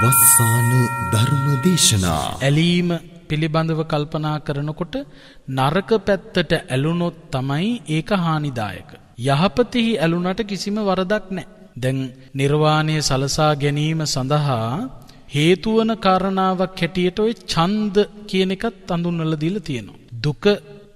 වස්සාන ධර්ම දේශනා. ඇලීම පිළිබඳව කල්පනා කරනකොට නරක පැත්තට ඇලුනොත් තමයි ඒක හානිදායක. යහපතෙහි ඇලුනට කිසිම වරදක් නැහැ. දැන් නිර්වාණය සලසා ගැනීම සඳහා හේතු වන කාරණාවක් හැටියට ඔය ඡන්ද කියන එකත් හඳුන්වලා දීලා තියෙනවා. දුක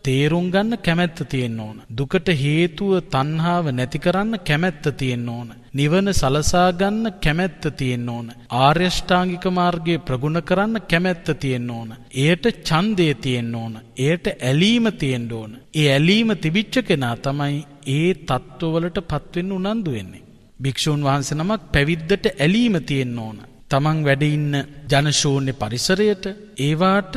තේරුම් ගන්න කැමැත්ත තියෙන්න ඕන. දුකට හේතුව තණ්හාව නැති කරන්න කැමැත්ත තියෙන්න ඕන. නිවන සලසා ගන්න කැමැත්ත තියෙන්න ඕන. ආර්ය ශ්‍රාංගික මාර්ගයේ ප්‍රගුණ කරන්න කැමැත්ත තියෙන්න ඕන. එයට ඡන්දය තියෙන්න ඕන. එයට ඇලීම තියෙන්න ඕන. ඒ ඇලීම තිබිච්ච කෙනා තමයි ඒ තත්ත්වවලටපත් වෙන්න උනන්දු වෙන්නේ. භික්ෂුන් වහන්සේ නමක් පැවිද්දට ඇලීම තියෙන්න ඕන. තමන් වැඩ ඉන්න ජනශූන්‍ය පරිසරයට ඒවාට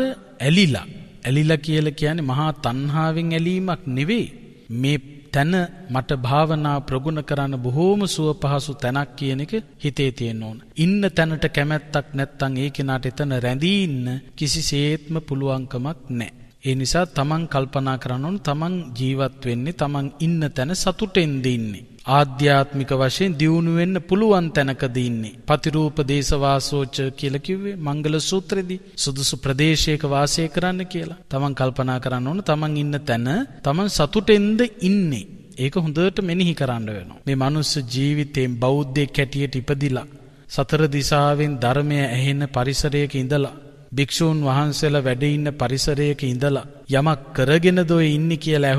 ඇලිලා කියලා කියන්නේ මහා තණ්හාවෙන් ඇලීමක් නෙවෙයි. මේ තන මට භාවනා ප්‍රගුණ කරන්න බොහෝම සුව පහසු තැනක් කියන එක හිතේ තියෙන්න ඕන. ඉන්න තැනට කැමැත්තක් නැත්නම් ඒ කෙනාට එතන රැඳී ඉන්න කිසිසේත්ම පුළුවන්කමක් නැහැ. ඒ නිසා තමන් කල්පනා කරන්න ඕන තමන් ජීවත් වෙන්නේ තමන් ඉන්න තැන සතුටෙන්ද ඉන්නේ. ආධ්‍යාත්මික වශයෙන් දියුණු වෙන්න පුළුවන් තැනකද ඉන්නේ. පතිරූප දේශවාසෝච කියලා කිව්වේ මංගල සූත්‍රෙදී සුදුසු ප්‍රදේශයක වාසය කරන්න කියලා. තමන් කල්පනා කරන්න ඕන තමන් ඉන්න තැන තමන් සතුටෙන්ද ඉන්නේ. ඒක හොඳට මෙනෙහි කරන්න වෙනවා. මේ මනුස්ස ජීවිතයෙන් බෞද්ධයෙක් හැටියට ඉපදිලා සතර දිශාවෙන් ධර්මය ඇහෙන පරිසරයක ඉඳලා භික්ෂූන් වහන්සේලා වැඩ ඉන්න පරිසරයක ඉඳලා යමක් කරගෙනද ඔය ඉන්නේ කියලා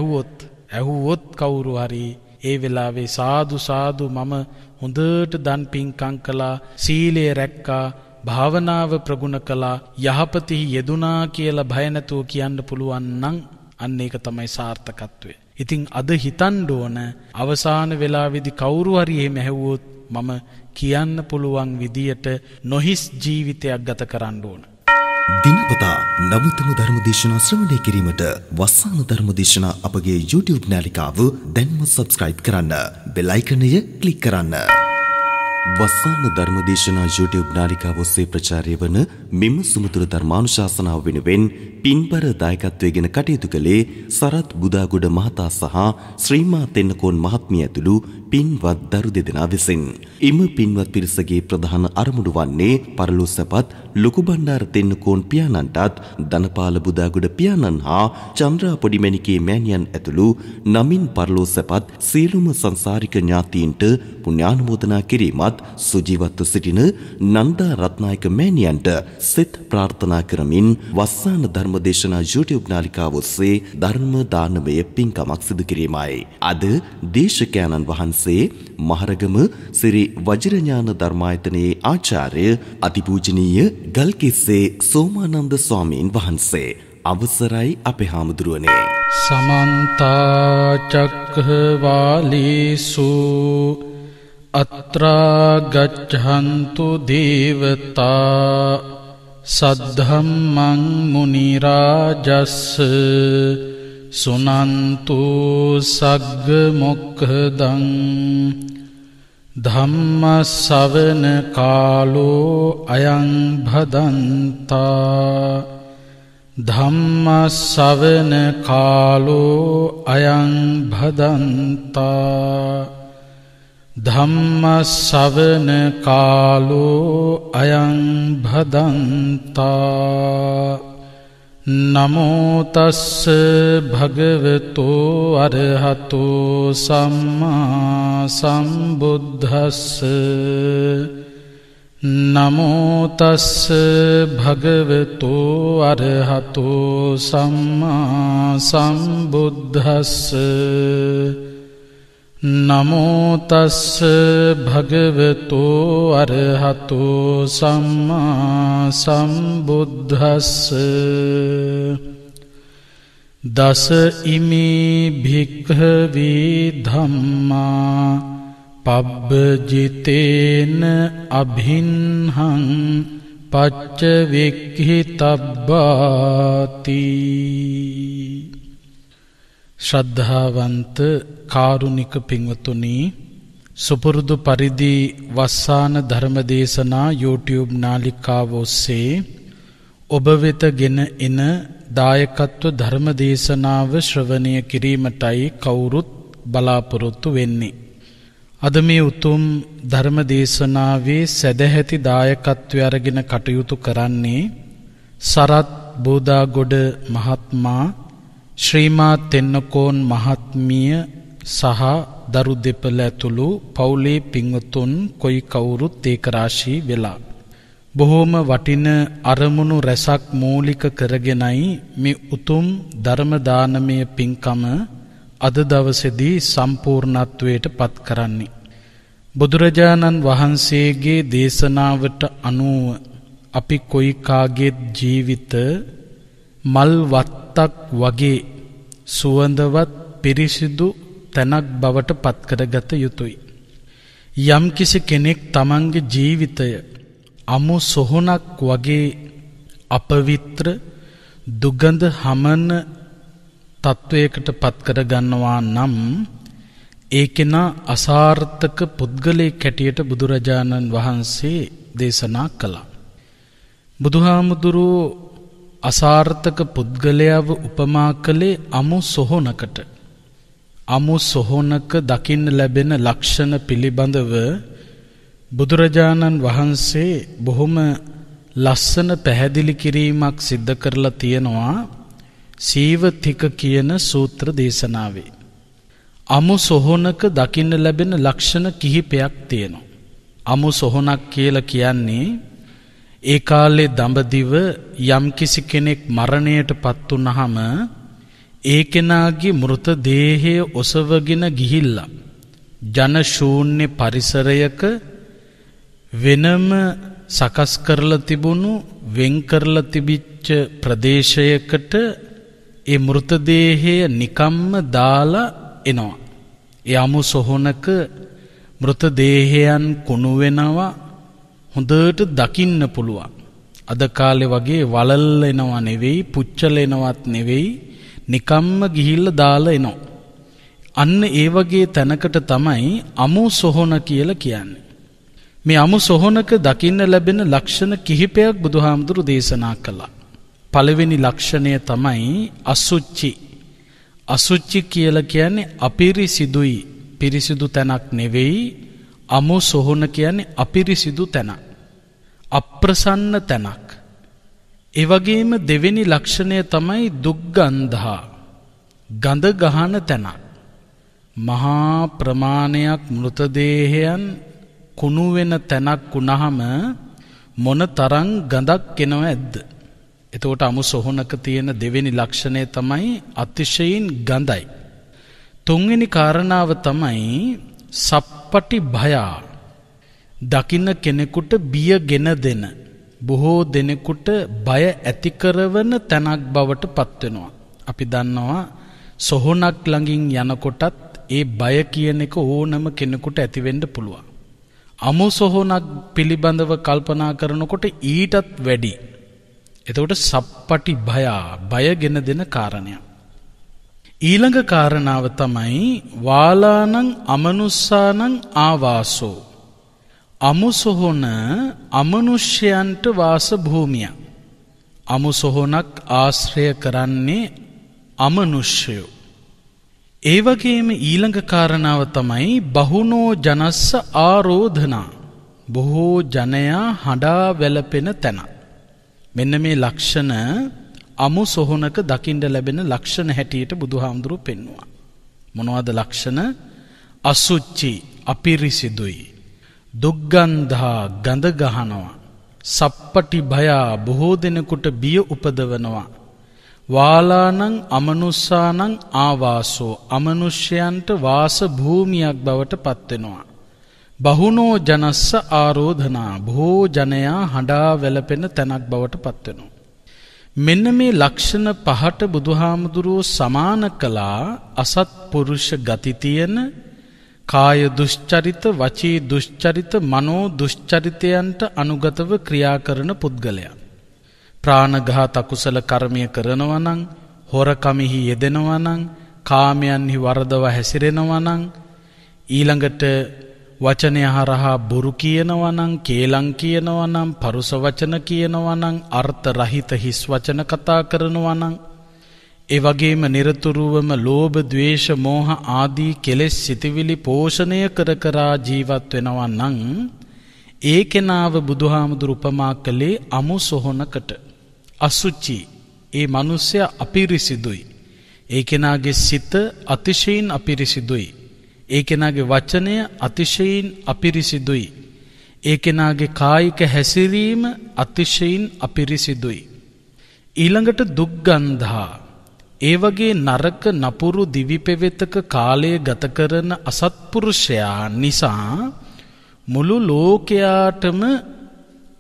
ඇහුවොත් කවුරු හරි ඒ වෙලාවේ සාදු සාදු මම හොඳට දන් පින්කම් කළා, සීලය රැක්කා, භාවනාව ප්‍රගුණ කළා, යහපතෙහි යෙදුනා කියලා බය නැතුව කියන්න පුළුවන් නම් අන්න ඒක තමයි සාර්ථකත්වය. ඉතින් අද හිතන්න ඕන අවසාන වෙලාවේදී කවුරු හරි එහෙම ඇහුවොත් මම කියන්න පුළුවන් විදියට නොහිස් ජීවිතයක් ගත කරන්න ඕන. දිනපතා නවතම ධර්ම දේශනා ශ්‍රවණය කිරීමට වස්සාන ධර්ම දේශනා අපගේ YouTube නාලිකාව දැන්ම subscribe කරන්න. බෙල් අයිකනය ක්ලික් කරන්න. වස්සාන ධර්ම දේශනා YouTube නාලිකාව ඔස්සේ ප්‍රචාරය වන මෙම සුමතුර ධර්මානුශාසනාව වෙනුවෙන් පින්බර දායකත්වයෙන් කටයුතු කළේ සරත් බුදාගොඩ මහතා සහ ශ්‍රීමා තෙන්නකෝන් මහත්මිය ඇතුළු පින්වත් දරු දෙදෙනා විසින්. එම පින්වත් පිරිසගේ ප්‍රධාන අරමුණු වන්නේ පරලෝසපත් ලොකු බණ්ඩාර තෙන්නකෝන් පියාණන්ටත් ධනපාල බුදාගොඩ පියාණන් හා චන්ද්‍රා පොඩිමැණිකේ මෑණියන් ඇතුළු නමින් පරලෝසපත් සියලුම සංසාරික ඥාතීන්ට පුණ්‍යානුමෝදනා කිරීමත් සුජීවත්ව සිටින නන්දා රත්නායක මෑණියන්ට සෙත් ප්‍රාර්ථනා කරමින් වස්සාන ධර්ම දේශනා YouTube නාලිකාව ඔස්සේ ධර්ම දානමය පින්කමක් සිදු කිරීමයි. අද දේශකයන්න් වහන්සේ මහරගම ශ්‍රී වජිරඥාන ධර්මායතනයේ ආචාර්ය අතිපූජනීය ගල්කිස්සේ සෝමානන්ද ස්වාමීන් වහන්සේ. අවසරයි අපේ හාමුදුරුවනේ. සමන්ත චක්ඛවාලේසු අත්‍රා ගච්ඡන්තු දේවතා සද්ධම්මං මුනි රාජස්ස සුනන්තු සග්ග මොක්ඛදං ධම්ම ශ්‍රවණ කාලෝ අයං භදන්තා ධම්ම ශ්‍රවණ කාලෝ අයං භදන්තා ධම්ම ශ්‍රවණ කාලෝ අයං භදන්තා නමෝ තස්ස භගවතෝ අරහතෝ සම්මා සම්බුද්දස්ස නමෝ තස්ස භගවතෝ අරහතෝ සම්මා සම්බුද්දස්ස නමෝ තස්ස භගවතෝ අරහතෝ සම්මා සම්බුද්දස්ස දස ඉමේ භික්ඛවේ ධම්මා පබ්බජිතේන අභින්හං පච්චවෙක්ඛිතබ්බාති. ශ්‍රද්ධාවන්ත කාරුණික පින්වතුනි, සුපුරුදු පරිදි වස්සාන ධර්මදේශනා YouTube නාලිකාව ඔස්සේ ඔබ වෙත ගෙන එන දායකත්ව ධර්මදේශනාව ශ්‍රවණය කිරීමටයි කවුරුත් බලාපොරොත්තු වෙන්නේ. අද මේ උතුම් ධර්ම දේශනාවේ සදැහැති දායකත්වය අරගෙන කටයුතු කරන්නේ සරත් බෝදාගොඩ මහත්මයා, ශ්‍රීමා තෙන්නකෝන් මහත්මිය සහ දරු දෙපළ ඇතුළු පවුලේ පින්වතුන් කොයි කවුරුත් ඒක රාශී වෙලා බොහෝම වටින අරමුණු රැසක් මූලික කරගෙනයි මේ උතුම් ධර්ම දානමය පින්කම අද දවසේදී සම්පූර්ණත්වයට පත් කරන්නේ. බුදුරජාණන් වහන්සේගේ දේශනාවට අනුව අපි කොයි කාගේත් ජීවිත මල් වත්තක් වගේ සුවඳවත් පිරිසිදු තැනක් බවට පත් කරගත යුතුයි. යම්කිසි කෙනෙක් තමන්ගේ ජීවිතය අමු සොහොනක් වගේ අපවිත්‍ර දුගඳ හමන තත්වයකට පත් කරගන්නවා නම් ඒ කෙනා අසාර්ථක පුද්ගලයෙක් හැටියට බුදුරජාණන් වහන්සේ දේශනා කළා. බුදුහාමුදුරුවෝ අසාර්ථක පුද්ගලයාව උපමා කළේ අමු සොහොනකට. අමු සොහොනක දකින්න ලැබෙන ලක්ෂණ පිළිබඳව බුදුරජාණන් වහන්සේ බොහොම ලස්සන පැහැදිලි කිරීමක් සිද්ධ කරලා තියෙනවා සීවතික කියන සූත්‍ර දේශනාවේ. අමු සොහොනක දකින්න ලැබෙන ලක්ෂණ කිහිපයක් තියෙනවා. අමු සොහොනක් කියලා කියන්නේ ඒ කාලේ දඹදිව යම්කිසි කෙනෙක් මරණයට පත් වුනහම ඒ කෙනාගේ මෘත දේහය ඔසවගෙන ගිහිල්ලා ජන ශූන්‍ය පරිසරයක වෙනම සකස් කරලා තිබුණු වෙන් කරලා තිබිච්ච ප්‍රදේශයකට ඒ මෘත දේහය නිකම්ම දාලා එනවා. ඒ අමු සොහොනක මෘත දේහයන් කුණු වෙනවා හොඳට දකින්න පුළුවන්. අද කාලේ වගේ වලල් එනවා නෙවෙයි, පුච්චල එනවත් නෙවෙයි, නිකම්ම ගිහිල්ලා දාලා එනවා. අන්න ඒ වගේ තැනකට තමයි අමු සොහොන කියලා කියන්නේ. මේ අමු සොහොනක දකින්න ලැබෙන ලක්ෂණ කිහිපයක් බුදුහාමුදුරු දේශනා කළා. පළවෙනි ලක්ෂණය තමයි අසුචි. අසුචි කියලා කියන්නේ අපිරිසිදුයි, පිරිසිදු තැනක් නෙවෙයි. අමු සොහොන කියන්නේ අපිරිසිදු තැනක්, අප්‍රසන්න තැනක්. ඒ වගේම දෙවෙනි ලක්ෂණය තමයි දුක්ගන්ධා, ගඳ ගහන තැනක්. මහා ප්‍රමාණයක් මෘතදේහයන් කුණු වෙන තැනක් වුණාම මොන තරම් ගඳක් එනව ඇද්ද? එතකොට අමු සොහොනක තියෙන දෙවෙනි ලක්ෂණය තමයි අතිශයින් ගඳයි. තුන්වෙනි කාරණාව තමයි සප්පටි භයා, දකින්න කෙනෙකුට බියගෙන දෙන, බොහෝ දෙනෙකුට බය ඇති කරවන තැනක් බවට පත් වෙනවා. අපි දන්නවා සොහොනක් ළඟින් යනකොටත් ඒ බය කියන එක ඕනම කෙනෙකුට ඇති වෙන්න පුළුවන්. අමු සොහොනක් පිළිබඳව කල්පනා කරනකොට ඊටත් වැඩි. එතකොට සප්පටි භයා, බයගෙන දෙන කාරණයක්. ඊළඟ කාරණාව තමයි වාලානං අමනුස්සානං ආවාසෝ. අමු සොහොන අමනුෂ්‍යයන්ට වාස භූමියක්. අමු සොහොනක් ආශ්‍රය කරන්නේ අමනුෂ්‍යයෝ. ඒ වගේම ඊළඟ කාරණාව තමයි බහුනෝ ජනස්ස ආරෝධනා, බොහෝ ජනයා හඬා වැළපෙන තැන. මෙන්න මේ ලක්ෂණ අමු සොහොනක දකින්න ලැබෙන ලක්ෂණ හැටියට බුදුහාමුදුරුවෝ පෙන්වුවා. මොනවද ලක්ෂණ? අසුචි, අපිරිසිදුයි. දුක්ගන්ධා, ගඳ ගහනවා. සප්පටි භයා, බොහෝ දෙනෙකුට බිය උපදවනවා. වාලානං අමනුස්සානං ආවාසෝ, අමනුෂ්‍යයන්ට වාස භූමියක් බවට පත් වෙනවා. බහුනෝ ජනස්ස ආරෝධනා, බොහෝ ජනයා හඬා වැළපෙන තැනක් බවට පත් වෙනවා. මෙන්න මේ ලක්ෂණ පහට බුදුහාමුදුරුවෝ සමාන කළා අසත්පුරුෂ ගති තියෙන, කාය දුෂ්චරිත, වචී දුෂ්චරිත, මනෝ දුෂ්චරිතයන්ට අනුගතව ක්‍රියා කරන පුද්ගලයා. ප්‍රාණඝාත අකුසල කර්මය කරනවා නම්, හොරකමෙහි යෙදෙනවා නම්, කාමයන්හි වරදව හැසිරෙනවා නම්, ඊළඟට වචනය හරහා බොරු කියනවා නම්, කේලම් කියනවා නම්, පරුස වචන කියනවා නම්, අර්ථ රහිත හිස් වචන කතා කරනවා නම්, ඒ වගේම නිරතුරුවම ලෝභ, ද්වේෂ, මෝහ ආදී කෙලෙස් සිතවිලි පෝෂණය කර කරා ජීවත් වෙනවා නම් ඒ කෙනාව බුදුහාමුදුරු උපමා කළේ අමු සොහනකට. අසුචි. ඒ මිනිසයා අපිරිසිදුයි. ඒ කෙනාගේ සිත අතිශයින් අපිරිසිදුයි. ඒ කෙනාගේ වචනය අතිශයින් අපිරිසිදුයි. ඒ කෙනාගේ කායික හැසිරීම අතිශයින් අපිරිසිදුයි. ඊළඟට දුක්ගන්ධා. ඒ වගේ නරක නපුරු දිවි පෙවෙතක කාලය ගත කරන අසත්පුරුෂයා නිසා මුළු ලෝකයාටම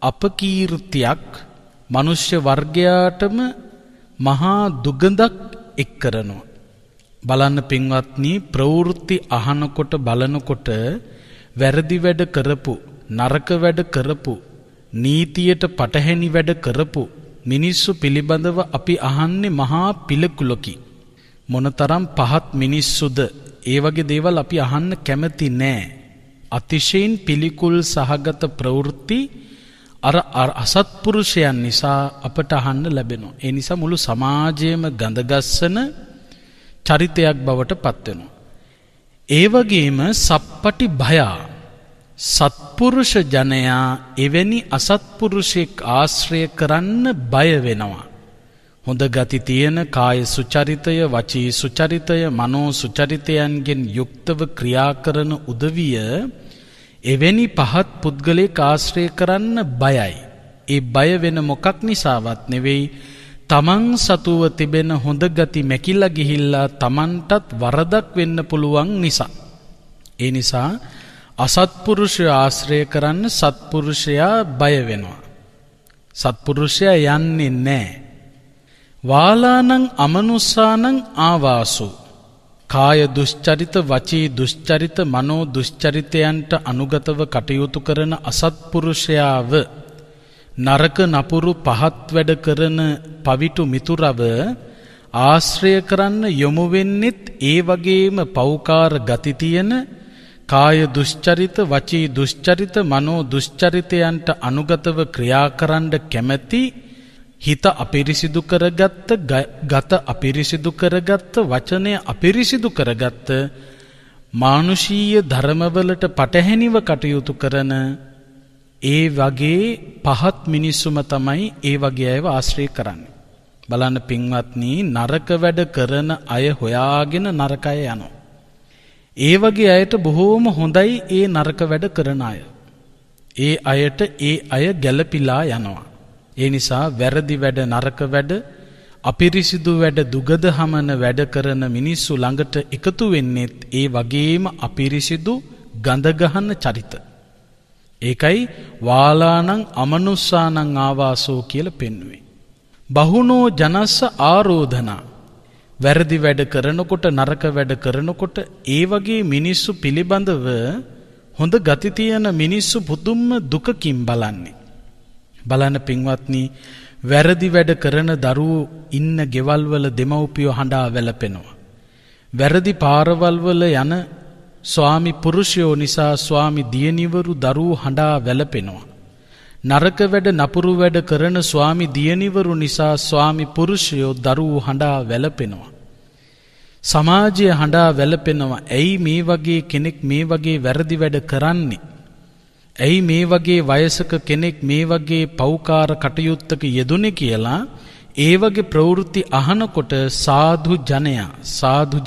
අපකීර්තියක්, මනුෂ්‍ය වර්ගයාටම මහා දුගඳක් එක් කරනවා. බලන්න පින්වත්නි, ප්‍රවෘත්ති අහනකොට බලනකොට වැරදි වැඩ කරපු, නරක වැඩ කරපු, නීතියට පටහැනි වැඩ කරපු මිනිස්සු පිළිබඳව අපි අහන්නේ මහා පිළිකුලකි. මොනතරම් පහත් මිනිස්සුද? ඒ වගේ දේවල් අපි අහන්න කැමති නෑ. අතිශයින් පිළිකුල් සහගත ප්‍රවෘත්ති අර අසත්පුරුෂයන් නිසා අපට අහන්න ලැබෙනවා. ඒ නිසා මුළු සමාජයේම ගඳගස්සන චරිතයක් බවට පත් වෙනවා. ඒ වගේම සප්පටි භයා, සත්පුරුෂ ජනයා එවැනි අසත්පුරුෂෙක් ආශ්‍රය කරන්න බය වෙනවා. හොඳ ගති තියෙන කාය සුචරිතය, වචී සුචරිතය, මනෝ සුචරිතයන්ගෙන් යුක්තව ක්‍රියා කරන උදවිය එවැනි පහත් පුද්ගලයෙක් ආශ්‍රය කරන්න බයයි. ඒ බය වෙන මොකක් නිසාවත් නෙවෙයි, තමන් සතුව තිබෙන හොඳ ගති මැකිලා ගිහිල්ලා තමන්ටත් වරදක් වෙන්න පුළුවන් නිසා. ඒ නිසා අසත්පුරුෂය ආශ්‍රය කරන්න සත්පුරුෂයා බය වෙනවා. සත්පුරුෂයා යන්නේ නැහැ. වාලානං අමනුස්සානං ආවාසු. කාය දුෂ්චරිත, වචී දුෂ්චරිත, මනෝ දුෂ්චරිතයන්ට අනුගතව කටයුතු කරන අසත්පුරුෂයාව, නරක නපුරු පහත් වැඩ කරන පවිටු මිතුරව ආශ්‍රය කරන්න යොමු වෙන්නෙත් ඒ වගේම පෞකාර ගති තියෙන කාය දුෂ්චරිත, වචී දුෂ්චරිත, මනෝ දුෂ්චරිතයන්ට අනුගතව ක්‍රියා කරන්න කැමැති, හිත අපිරිසිදු කරගත්ත, ගත අපිරිසිදු කරගත්ත, වචනය අපිරිසිදු කරගත්ත, මානුෂීය ධර්මවලට පටහැනිව කටයුතු කරන ඒ වගේ පහත් මිනිස්සුම තමයි ඒ වගේ අයව ආශ්‍රය කරන්නේ. බලන්න පින්වත්නි, නරක වැඩ කරන අය හොයාගෙන නරක අය යනවා. ඒ වගේ අයට බොහෝම හොඳයි ඒ නරක වැඩ කරන අය. ඒ අයට ඒ අය ගැළපිලා යනවා. ඒ නිසා වැරදි වැඩ, නරක වැඩ, අපිරිසිදු වැඩ, දුගද හමන වැඩ කරන මිනිස්සු ළඟට එකතු වෙන්නේත් ඒ වගේම අපිරිසිදු ගඳ ගහන චරිත. ඒකයි වාලානං අමනුස්සානං ආවාසෝ කියලා පෙන්වුවේ. බහුනෝ ජනස්ස ආරෝධනා. වැරදි වැඩ කරනකොට, නරක වැඩ කරනකොට ඒ වගේ මිනිස්සු පිළිබඳව හොඳ ගති තියෙන මිනිස්සු පුදුම දුකකින් බලන්නේ. බලන්න පින්වත්නි, වැරදි වැඩ කරන දරුවෝ ඉන්න ගෙවල් වල දෙමව්පියෝ හඬා වැළපෙනවා. වැරදි පාරවල් වල යන ස්වාමි පුරුෂයෝ නිසා ස්වාමි දියණිවරු දරුවෝ හඬා වැළපෙනවා. නරක වැඩ, නපුරු වැඩ කරන ස්වාමි දියණිවරු නිසා ස්වාමි පුරුෂයෝ දරුවෝ හඬා වැළපෙනවා. සමාජය හඬා වැළපෙනවා. ඇයි මේ වගේ කෙනෙක් මේ වගේ වැරදි වැඩ කරන්නේ? ඇයි මේ වගේ වයසක කෙනෙක් මේ වගේ පෞකාර කටයුත්තක යෙදුනේ කියලා ඒ වගේ ප්‍රවෘත්ති අහනකොට සාධු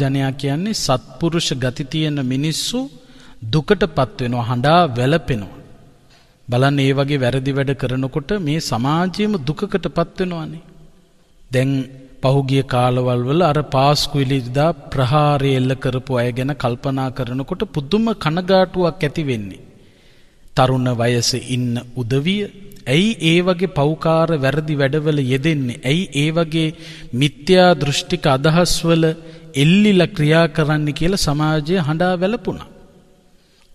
ජනයා කියන්නේ සත්පුරුෂ ගති තියෙන මිනිස්සු දුකටපත් වෙනවා, හඬා වැළපෙනවා. බලන්න, ඒ වගේ වැරදි වැඩ කරනකොට මේ සමාජයේම දුකකටපත් වෙනවානේ. දැන් පහුගිය කාලවල වල අර පාස්කුවිලිදා ප්‍රහාරය එල්ල කරපු අය ගැන කල්පනා කරනකොට පුදුම කනගාටුවක් ඇති වෙන්නේ. තරුණ වයසේ ඉන්න උදවිය ඇයි ඒ වගේ පෞකාර වැරදි වැඩවල යෙදෙන්නේ? ඇයි ඒ වගේ මිත්‍යා දෘෂ්ටික අදහස්වල එල්ලිලා ක්‍රියා කරන්නේ කියලා සමාජය හඬා වැළපුණා.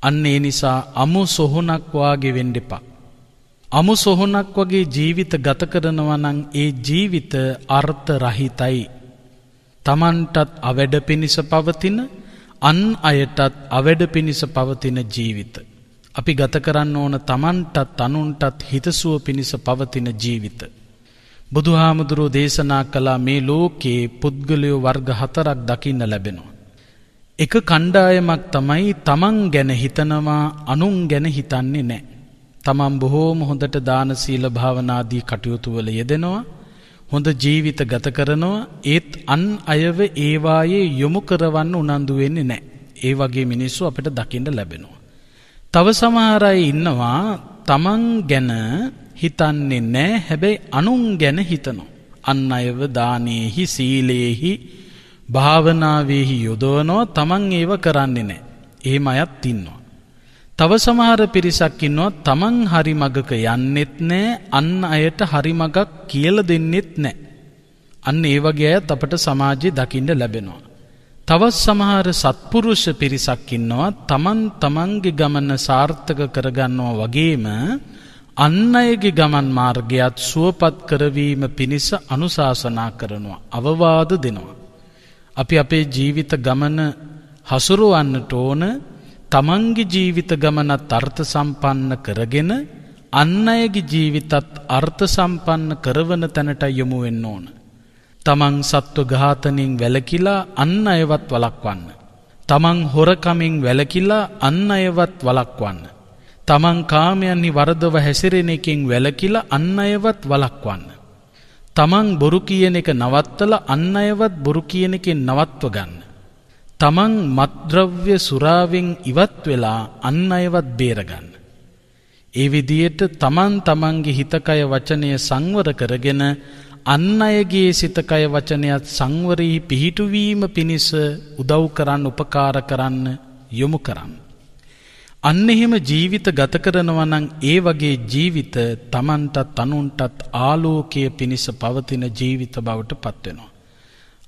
අන්න ඒ නිසා අමු සොහොනක් වාගේ වෙන්න එපා. අමු සොහොනක් වගේ ජීවිත ගත කරනවා නම් ඒ ජීවිත අර්ථ රහිතයි. Tamanටත් අවැඩ පිණිස පවතින, අන් අයටත් අවැඩ පිණිස පවතින ජීවිත. අපි ගත කරන්න ඕන Tamanටත් අනුන්ටත් හිතසුව පිණිස පවතින ජීවිත. බුදුහාමුදුරුවෝ දේශනා කළා මේ ලෝකේ පුද්ගලයෝ වර්ග 4ක් දකින්න ලැබෙනවා. එක කණ්ඩායමක් තමයි තමන් ගැන හිතනවා අනුන් ගැන හිතන්නේ නැහැ. තමන් බොහෝම හොඳට දාන සීල භාවනාදී කටයුතු වල යෙදෙනවා. හොඳ ජීවිත ගත කරනවා. ඒත් අන් අයව ඒවායේ යොමු කරවන්න උනන්දු වෙන්නේ නැහැ. ඒ වගේ මිනිස්සු අපිට දකින්න ලැබෙනවා. තව සමහර අය ඉන්නවා තමන් ගැන හිතන්නේ නැහැ. හැබැයි අනුන් ගැන හිතනවා. අන් අයව දානෙහි සීලේහි භාවනාවේහි යොදවනවා. තමන් ඒව කරන්නේ නැහැ. එහෙම අයත් ඉන්නවා. තව සමහර පිරිසක් ඉන්නවා තමන් හරි මගක යන්නෙත් නැහැ. අන් අයට හරි මගක් කියලා දෙන්නෙත් නැහැ. අන්න ඒ වගේ අයත් අපට සමාජයේ දකින්න ලැබෙනවා. තවත් සමහර සත්පුරුෂ පිරිසක් ඉන්නවා තමන් තමන්ගේ ගමන සාර්ථක කරගන්නවා වගේම අන් අයගේ ගමන් මාර්ගයත් සුවපත් කරවීම පිණිස අනුශාසනා කරනවා, අවවාද දෙනවා. අපි අපේ ජීවිත ගමන හසුරවන්නට ඕන තමන්ගේ ජීවිත ගමනත් අර්ථ සම්පන්න කරගෙන අන් අයගේ ජීවිතත් අර්ථ සම්පන්න කරවන තැනට යොමු වෙන්න ඕන. තමන් සත්ව ඝාතනයෙන් වැළකීලා අන් අයවත් වළක්වන්න. තමන් හොරකමින් වැළකීලා අන් අයවත් වළක්වන්න. තමන් කාමයන්හි වරදව හැසිරෙන එකෙන් වැළකීලා අන් අයවත් වළක්වන්න. තමන් බොරු කියන එක නවත්තලා අන් අයවත් බොරු කියන එකෙන් නවත්ව ගන්න. තමන් මත්ද්‍රව්‍ය සුරාවෙන් ඉවත් වෙලා අන් අයවත් බේරගන්න. ඒ විදියට තමන් තමන්ගේ හිතකය වචනය සංවර කරගෙන අන් අයගේ සිතකය වචනයත් සංවරෙහි පිහිටුවීම පිණිස උදව් කරන්න, උපකාර කරන්න, යොමු කරන්න. අන්න එහෙම ජීවිත ගත කරනවා නම් ඒ වගේ ජීවිත තමන්ටත් අනුන්ටත් ආලෝකයේ පිණිස පවතින ජීවිත බවට පත් වෙනවා.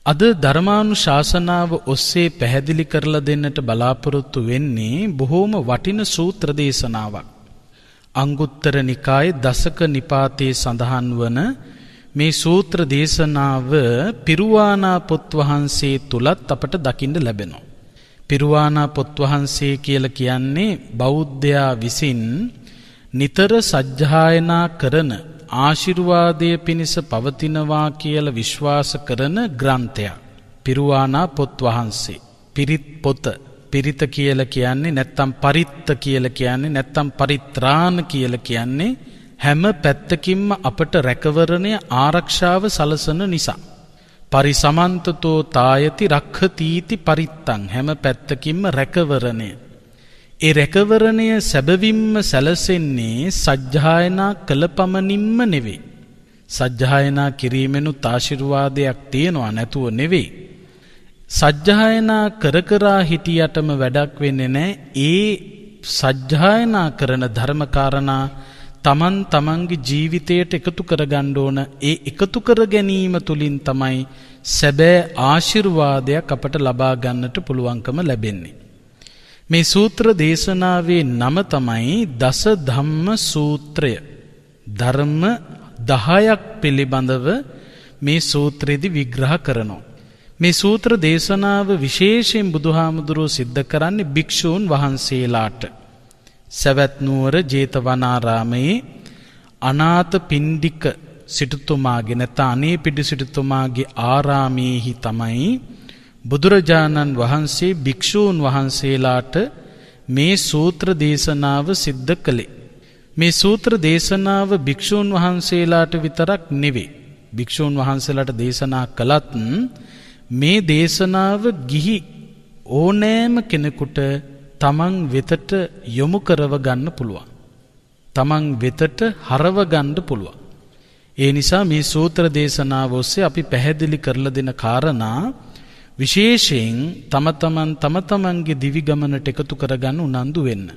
අද ධර්මානුශාසනාව ඔස්සේ පැහැදිලි කරලා දෙන්නට බලාපොරොත්තු වෙන්නේ බොහෝම වටින සූත්‍ර දේශනාවක්. අංගුත්තර නිකායේ දසක නිපාතේ සඳහන් වන මේ සූත්‍ර දේශනාව පිරුවානා පොත් වහන්සේ තුලත් අපට දකින්න ලැබෙනවා. පිරුවානා පොත් වහන්සේ කියලා කියන්නේ බෞද්ධයා විසින් නිතර සජ්ජායනා කරන ආශිර්වාදයේ පිණිස පවතිනවා කියලා විශ්වාස කරන ග්‍රන්ථයක්. පිරුවානා පොත් වහන්සේ. පිරිත් පොත. පිරිත කියලා කියන්නේ නැත්තම් පරිත්ත කියලා කියන්නේ නැත්තම් පරිත්‍රාණ කියලා කියන්නේ හැම පැත්තකින්ම අපට රැකවරණය ආරක්ෂාව සලසන නිසා. පරිසමන්තතෝ තායති රක්ඛතීති පරිත්තං, හැම පැත්තකින්ම රැකවරණය. ඒ රැකවරණය සැබවින්ම සැලසෙන්නේ සජ්ජායනා කළ පමණින්ම නෙවෙයි. සජ්ජායනා කිරීමෙනුත් ආශිර්වාදයක් තියෙනවා, නැතුව නෙවෙයි. සජ්ජායනා කර හිටියටම වැඩක් වෙන්නේ නැහැ. ඒ සජ්ජායනා කරන ධර්මකාරණා තමන් තමන්ගේ ජීවිතයට එකතු කරගන්න ඕන. ඒ එකතු කර ගැනීම තුලින් තමයි සැබෑ ආශිර්වාදයක් අපට ලබා ගන්නට පුළුවන්කම ලැබෙන්නේ. මේ සූත්‍ර දේශනාවේ නම තමයි දස ධම්ම සූත්‍රය. ධර්ම 10ක් පිළිබඳව මේ සූත්‍රයේදී විග්‍රහ කරනවා. මේ සූත්‍ර දේශනාව විශේෂයෙන් බුදුහාමුදුරුවෝ සිද්ධ කරන්නේ භික්ෂූන් වහන්සේලාට. සවැත් නුවර ජේතවනාරාමයේ අනාථ පිණ්ඩික සිටුතුමාගේ නැත්නම් අනේපිඩු සිටුතුමාගේ ආරාමයේහි තමයි බුදුරජාණන් වහන්සේ භික්ෂූන් වහන්සේලාට මේ සූත්‍ර දේශනාව සිද්ධ කළේ. මේ සූත්‍ර දේශනාව භික්ෂූන් වහන්සේලාට විතරක් නෙවෙයි. භික්ෂූන් වහන්සේලාට දේශනා කළත් මේ දේශනාව ගිහි ඕනෑම කෙනෙකුට තමන් වෙතට යොමු කරව ගන්න පුළුවන්. තමන් වෙතට හරව ගන්න පුළුවන්. ඒ නිසා මේ සූත්‍ර දේශනාව ඔස්සේ අපි පැහැදිලි කරලා දෙන කාරණා විශේෂයෙන් තම තමන්ගේ දිවි ගමනට එකතු කරගන්න උනන්දු වෙන්න.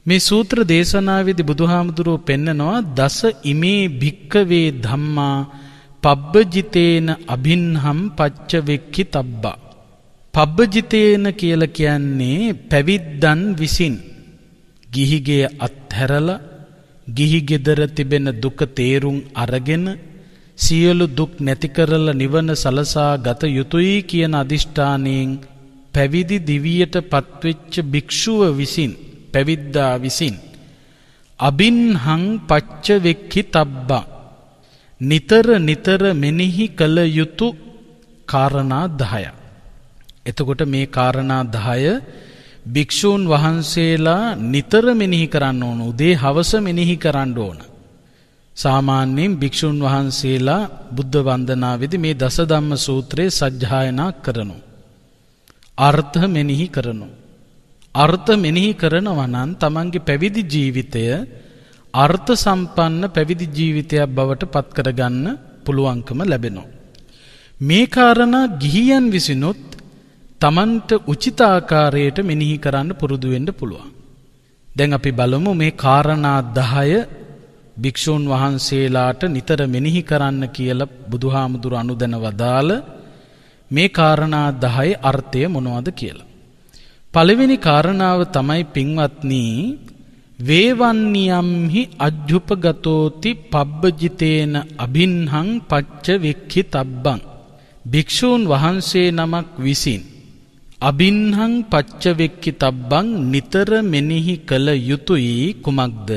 මේ සූත්‍ර දේශනාවේදී බුදුහාමුදුරුවෝ පෙන්නනවා දස ඉමේ භික්කවේ ධම්මා පබ්බජිතේන අභින්හම් පච්ච වෙක්ඛි තබ්බා. පබ්බජිතේන කියලා කියන්නේ පැවිද්දන් විසින් ගිහිගේ අත්හැරලා ගිහි ගෙදර තිබෙන දුක තේරුම් අරගෙන සියලු දුක් නැති කරලා නිවන සලසා ගත යුතුයි කියන අදිෂ්ඨානයෙන් පැවිදි දිවියට පත්වෙච්ච භික්ෂුව විසින්, පැවිද්දා විසින් අබින්හං පච්ච වෙක්ඛි තබ්බා, නිතර නිතර මෙනෙහි කළ යුතු කාරණා 10ක්. එතකොට මේ කාරණා 10 භික්ෂූන් වහන්සේලා නිතර මෙනෙහි කරන්න ඕන. උදේ හවස මෙනෙහි කරන්න ඕන. සාමාන්‍යයෙන් භික්ෂූන් වහන්සේලා බුද්ධ වන්දනාවේදී මේ දසධම්ම සූත්‍රයේ සජ්ජායනා කරනවා. අර්ථ මෙනෙහි කරනවා. අර්ථ මෙනෙහි කරනවා නම් තමන්ගේ පැවිදි ජීවිතය අර්ථ සම්පන්න පැවිදි ජීවිතයක් බවට පත් කරගන්න පුළුවන්කම ලැබෙනවා. මේ කාරණා ගිහියන් විසිනුත් තමන්ට උචිත ආකාරයට මෙනෙහි කරන්න පුරුදු වෙන්න පුළුවන්. දැන් අපි බලමු මේ කාරණා 10 භික්ෂූන් වහන්සේලාට නිතර මෙනෙහි කරන්න කියලා බුදුහාමුදුරු අනුදැන වදාළ මේ කාරණා 10 අර්ථය මොනවද කියලා. පළවෙනි කාරණාව තමයි පින්වත්නි වේවන්නියම්හි අජ්ජුපගතෝති පබ්බජිතේන අභින්හං පච්ච වික්ඛිතබ්බං. භික්ෂූන් වහන්සේ නමක් විසින් අභින්හං පච්ච වික්ඛිතබ්බං නිතර මෙනෙහි කළ යුතුයි කුමක්ද?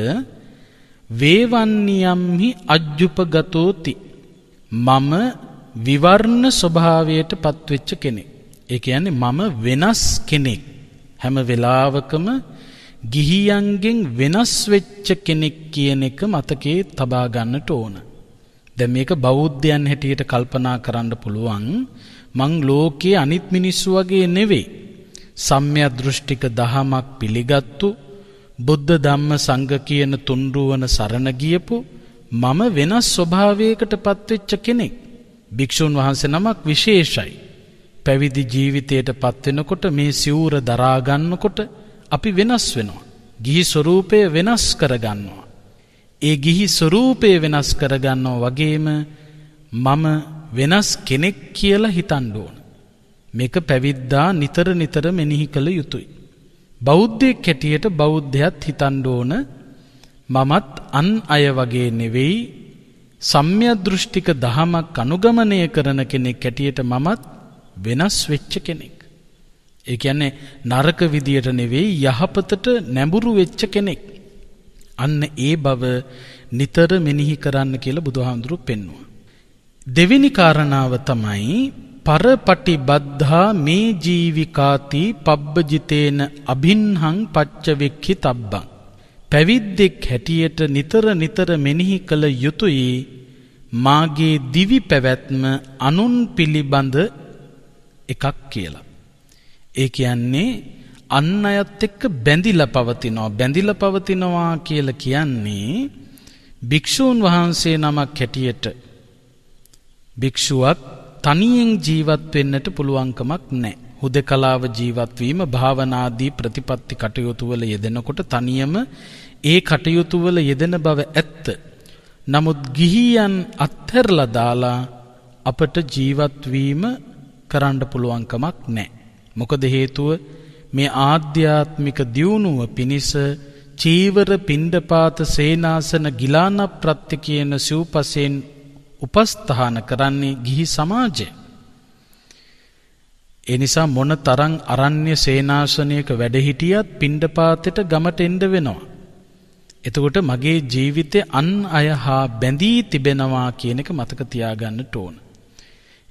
වේවන්නියම්හි අජ්ජුපගතෝති මම විවර්ණ ස්වභාවයට පත්වෙච්ච කෙනෙක්. ඒ කියන්නේ මම වෙනස් කෙනෙක්. හැම වෙලාවකම ගිහියන්ගෙන් වෙනස් වෙච්ච කෙනෙක් කියන එක මතකේ තබා ගන්නට ඕන. දැන් මේක බෞද්ධයන් හැටියට කල්පනා කරන්න පුළුවන්. මං ලෝකයේ අනිත් මිනිස්සු වගේ නෙවෙයි. සම්‍යක් දෘෂ්ටික දහමක් පිළිගත්තු බුද්ධ ධම්ම සංඝ කියන තුන්රුවන සරණ ගියපු මම වෙනස් ස්වභාවයකට පත්වෙච්ච කෙනෙක්. භික්ෂුන් වහන්සේ නමක් විශේෂයි. පැවිදි ජීවිතයට පත් වෙනකොට මේ සිවුර දරා ගන්නකොට අපි වෙනස් වෙනවා. ගිහි ස්වરૂපය වෙනස් කරගන්නවා. ඒ ගිහි ස්වરૂපය වෙනස් කරගන්නවා වගේම මම වෙනස් කෙනෙක් කියලා හිතන්න ඕන. මේක පැවිද්දා නිතර නිතර මෙනෙහි කළ යුතුයි. බෞද්ධයෙක් හැටියට බෞද්ධයත් හිතන්න ඕන මමත් අන් අය වගේ නෙවෙයි සම්‍යක් දෘෂ්ටික දහමක් අනුගමනය කරන කෙනෙක් හැටියට මමත් වෙනස් වෙච්ච කෙනෙක්. ඒ කියන්නේ නරක විදියට නෙවෙයි යහපතට නැඹුරු වෙච්ච කෙනෙක්. අන්න ඒ බව නිතර මෙනෙහි කරන්න කියලා බුදුහාමුදුරු පෙන්වුවා. දෙවෙනි කාරණාව තමයි පරපටිබද්ධා මේ ජීවිකාති පබ්බජිතේන අභින්හං පච්ච වික්ඛිතබ්බං. පැවිද්දෙක් හැටියට නිතර නිතර මෙනෙහි කළ යුතුයි මාගේ දිවි පැවැත්ම අනුන් පිළිබඳ එකක් කියලා. ඒ කියන්නේ අන් අයත් එක්ක බැඳිලා පවතිනවා. බැඳිලා පවතිනවා කියලා කියන්නේ භික්ෂූන් වහන්සේ නමක් හැටියට භික්ෂුවක් තනියෙන් ජීවත් වෙන්නට පුළුවන්කමක් නැහැ. හුදකලාව ජීවත් වීම භාවනාදී ප්‍රතිපත්ති කටයුතු වල යෙදෙනකොට තනියම ඒ කටයුතු වල යෙදෙන බව ඇත්ත. නමුත් ගිහියන් අත්හැරලා දාලා අපට ජීවත් වීම කරන්න පුළුවන්කමක් නැහැ. මොකද හේතුව මේ ආධ්‍යාත්මික දියුණුව පිණිස චීවර පිණ්ඩපාත සේනාසන ගිලාන ප්‍රත්‍ය කියන සිව්පසෙන් උපස්ථාන කරන්නේ ගිහි සමාජය. ඒ නිසා මොන තරම් අරණ්‍ය සේනාසනයක වැඩ හිටියත් පිණ්ඩපාතයට ගමට එන්න වෙනවා. එතකොට මගේ ජීවිතේ අන් අය හා බැඳී තිබෙනවා කියන එක මතක තියාගන්නට ඕන.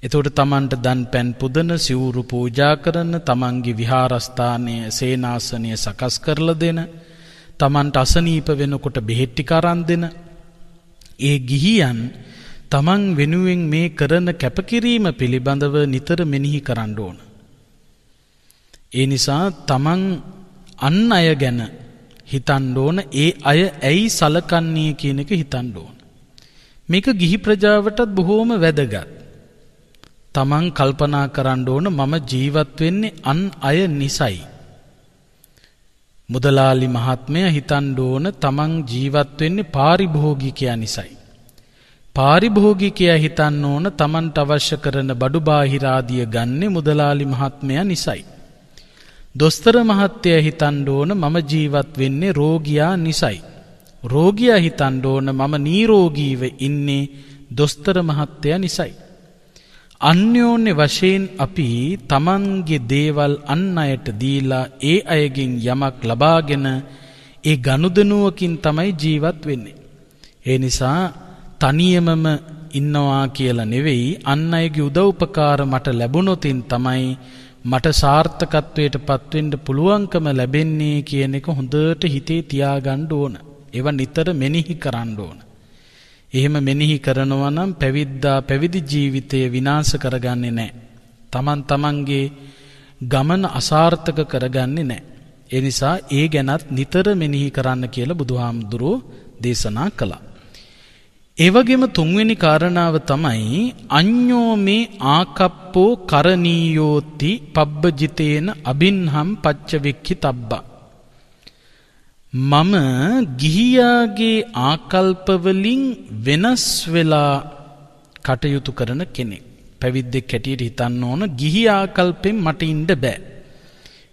එතකොට තමන්ට දන් පැන් පුදන සිවුරු පූජා කරන තමන්ගේ විහාරස්ථානය සේනාසනය සකස් කරලා දෙන තමන්ට අසනීප වෙනකොට බෙහෙත් ටික අරන් දෙන ඒ ගිහියන් තමන් වෙනුවෙන් මේ කරන කැපකිරීම පිළිබඳව නිතර මෙනෙහි කරන්න ඕන. ඒ නිසා තමන් අන් අය ගැන හිතන්න ඕන ඒ අය ඇයි සලකන්නේ කියන එක හිතන්න ඕන. මේක ගිහි ප්‍රජාවටත් බොහෝම වැදගත්. තමන් කල්පනා කරන්න ඕන මම ජීවත් වෙන්නේ අන් අය නිසයි. මුදලාලි මහත්මයා හිතන්න ඕන තමන් ජීවත් වෙන්නේ පාරිභෝගිකයා නිසයි. පාරිභෝගිකයා හිතන්න ඕන තමන්ට අවශ්‍ය කරන බඩු බාහිර ආදිය ගන්නේ මුදලාලි මහත්මයා නිසයි. දොස්තර මහත්තයා හිතන්න ඕන මම ජීවත් වෙන්නේ රෝගියා නිසයි. රෝගියා හිතන්න ඕන මම නිරෝගීව ඉන්නේ දොස්තර මහත්තයා නිසයි. අන්‍යෝන්‍ය වශයෙන් අපි තමන්ගේ දේවල් අන් අයට දීලා ඒ අයගෙන් යමක් ලබාගෙන ඒ ගනුදෙනුවකින් තමයි ජීවත් වෙන්නේ. ඒ නිසා තනියමම ඉන්නවා කියලා නෙවෙයි, අන් අයගේ උදව් උපකාර මට ලැබුණොතින් තමයි මට සාර්ථකත්වයට පත්වෙන්න පුළුවන්කම ලැබෙන්නේ කියන එක හොඳට හිතේ තියාගන්න ඕන. ඒව නිතර මෙනෙහි කරන්න ඕන. එහෙම මෙනෙහි කරනවා නම් පැවිදි ජීවිතය විනාශ කරගන්නේ නැහැ. තමන්ගේ ගමන අසාර්ථක කරගන්නේ නැහැ. ඒ නිසා ඒ ගැනත් නිතර මෙනෙහි කරන්න කියලා බුදුහාමුදුරුවෝ දේශනා කළා. ඒ වගේම තුන්වෙනි කාරණාව තමයි අඤ්ඤෝ මේ ආකප්පෝ කරණීයෝති පබ්බජිතේන අබින්හම් පච්චවෙක්ඛිතබ්බා. මම ගිහියාගේ ආකල්ප වලින් වෙනස් වෙලා කටයුතු කරන කෙනෙක්. පැවිද්දෙක් හැටියට හිතන්න ඕන ගිහි ආකල්පෙන් මට ඉන්න බෑ.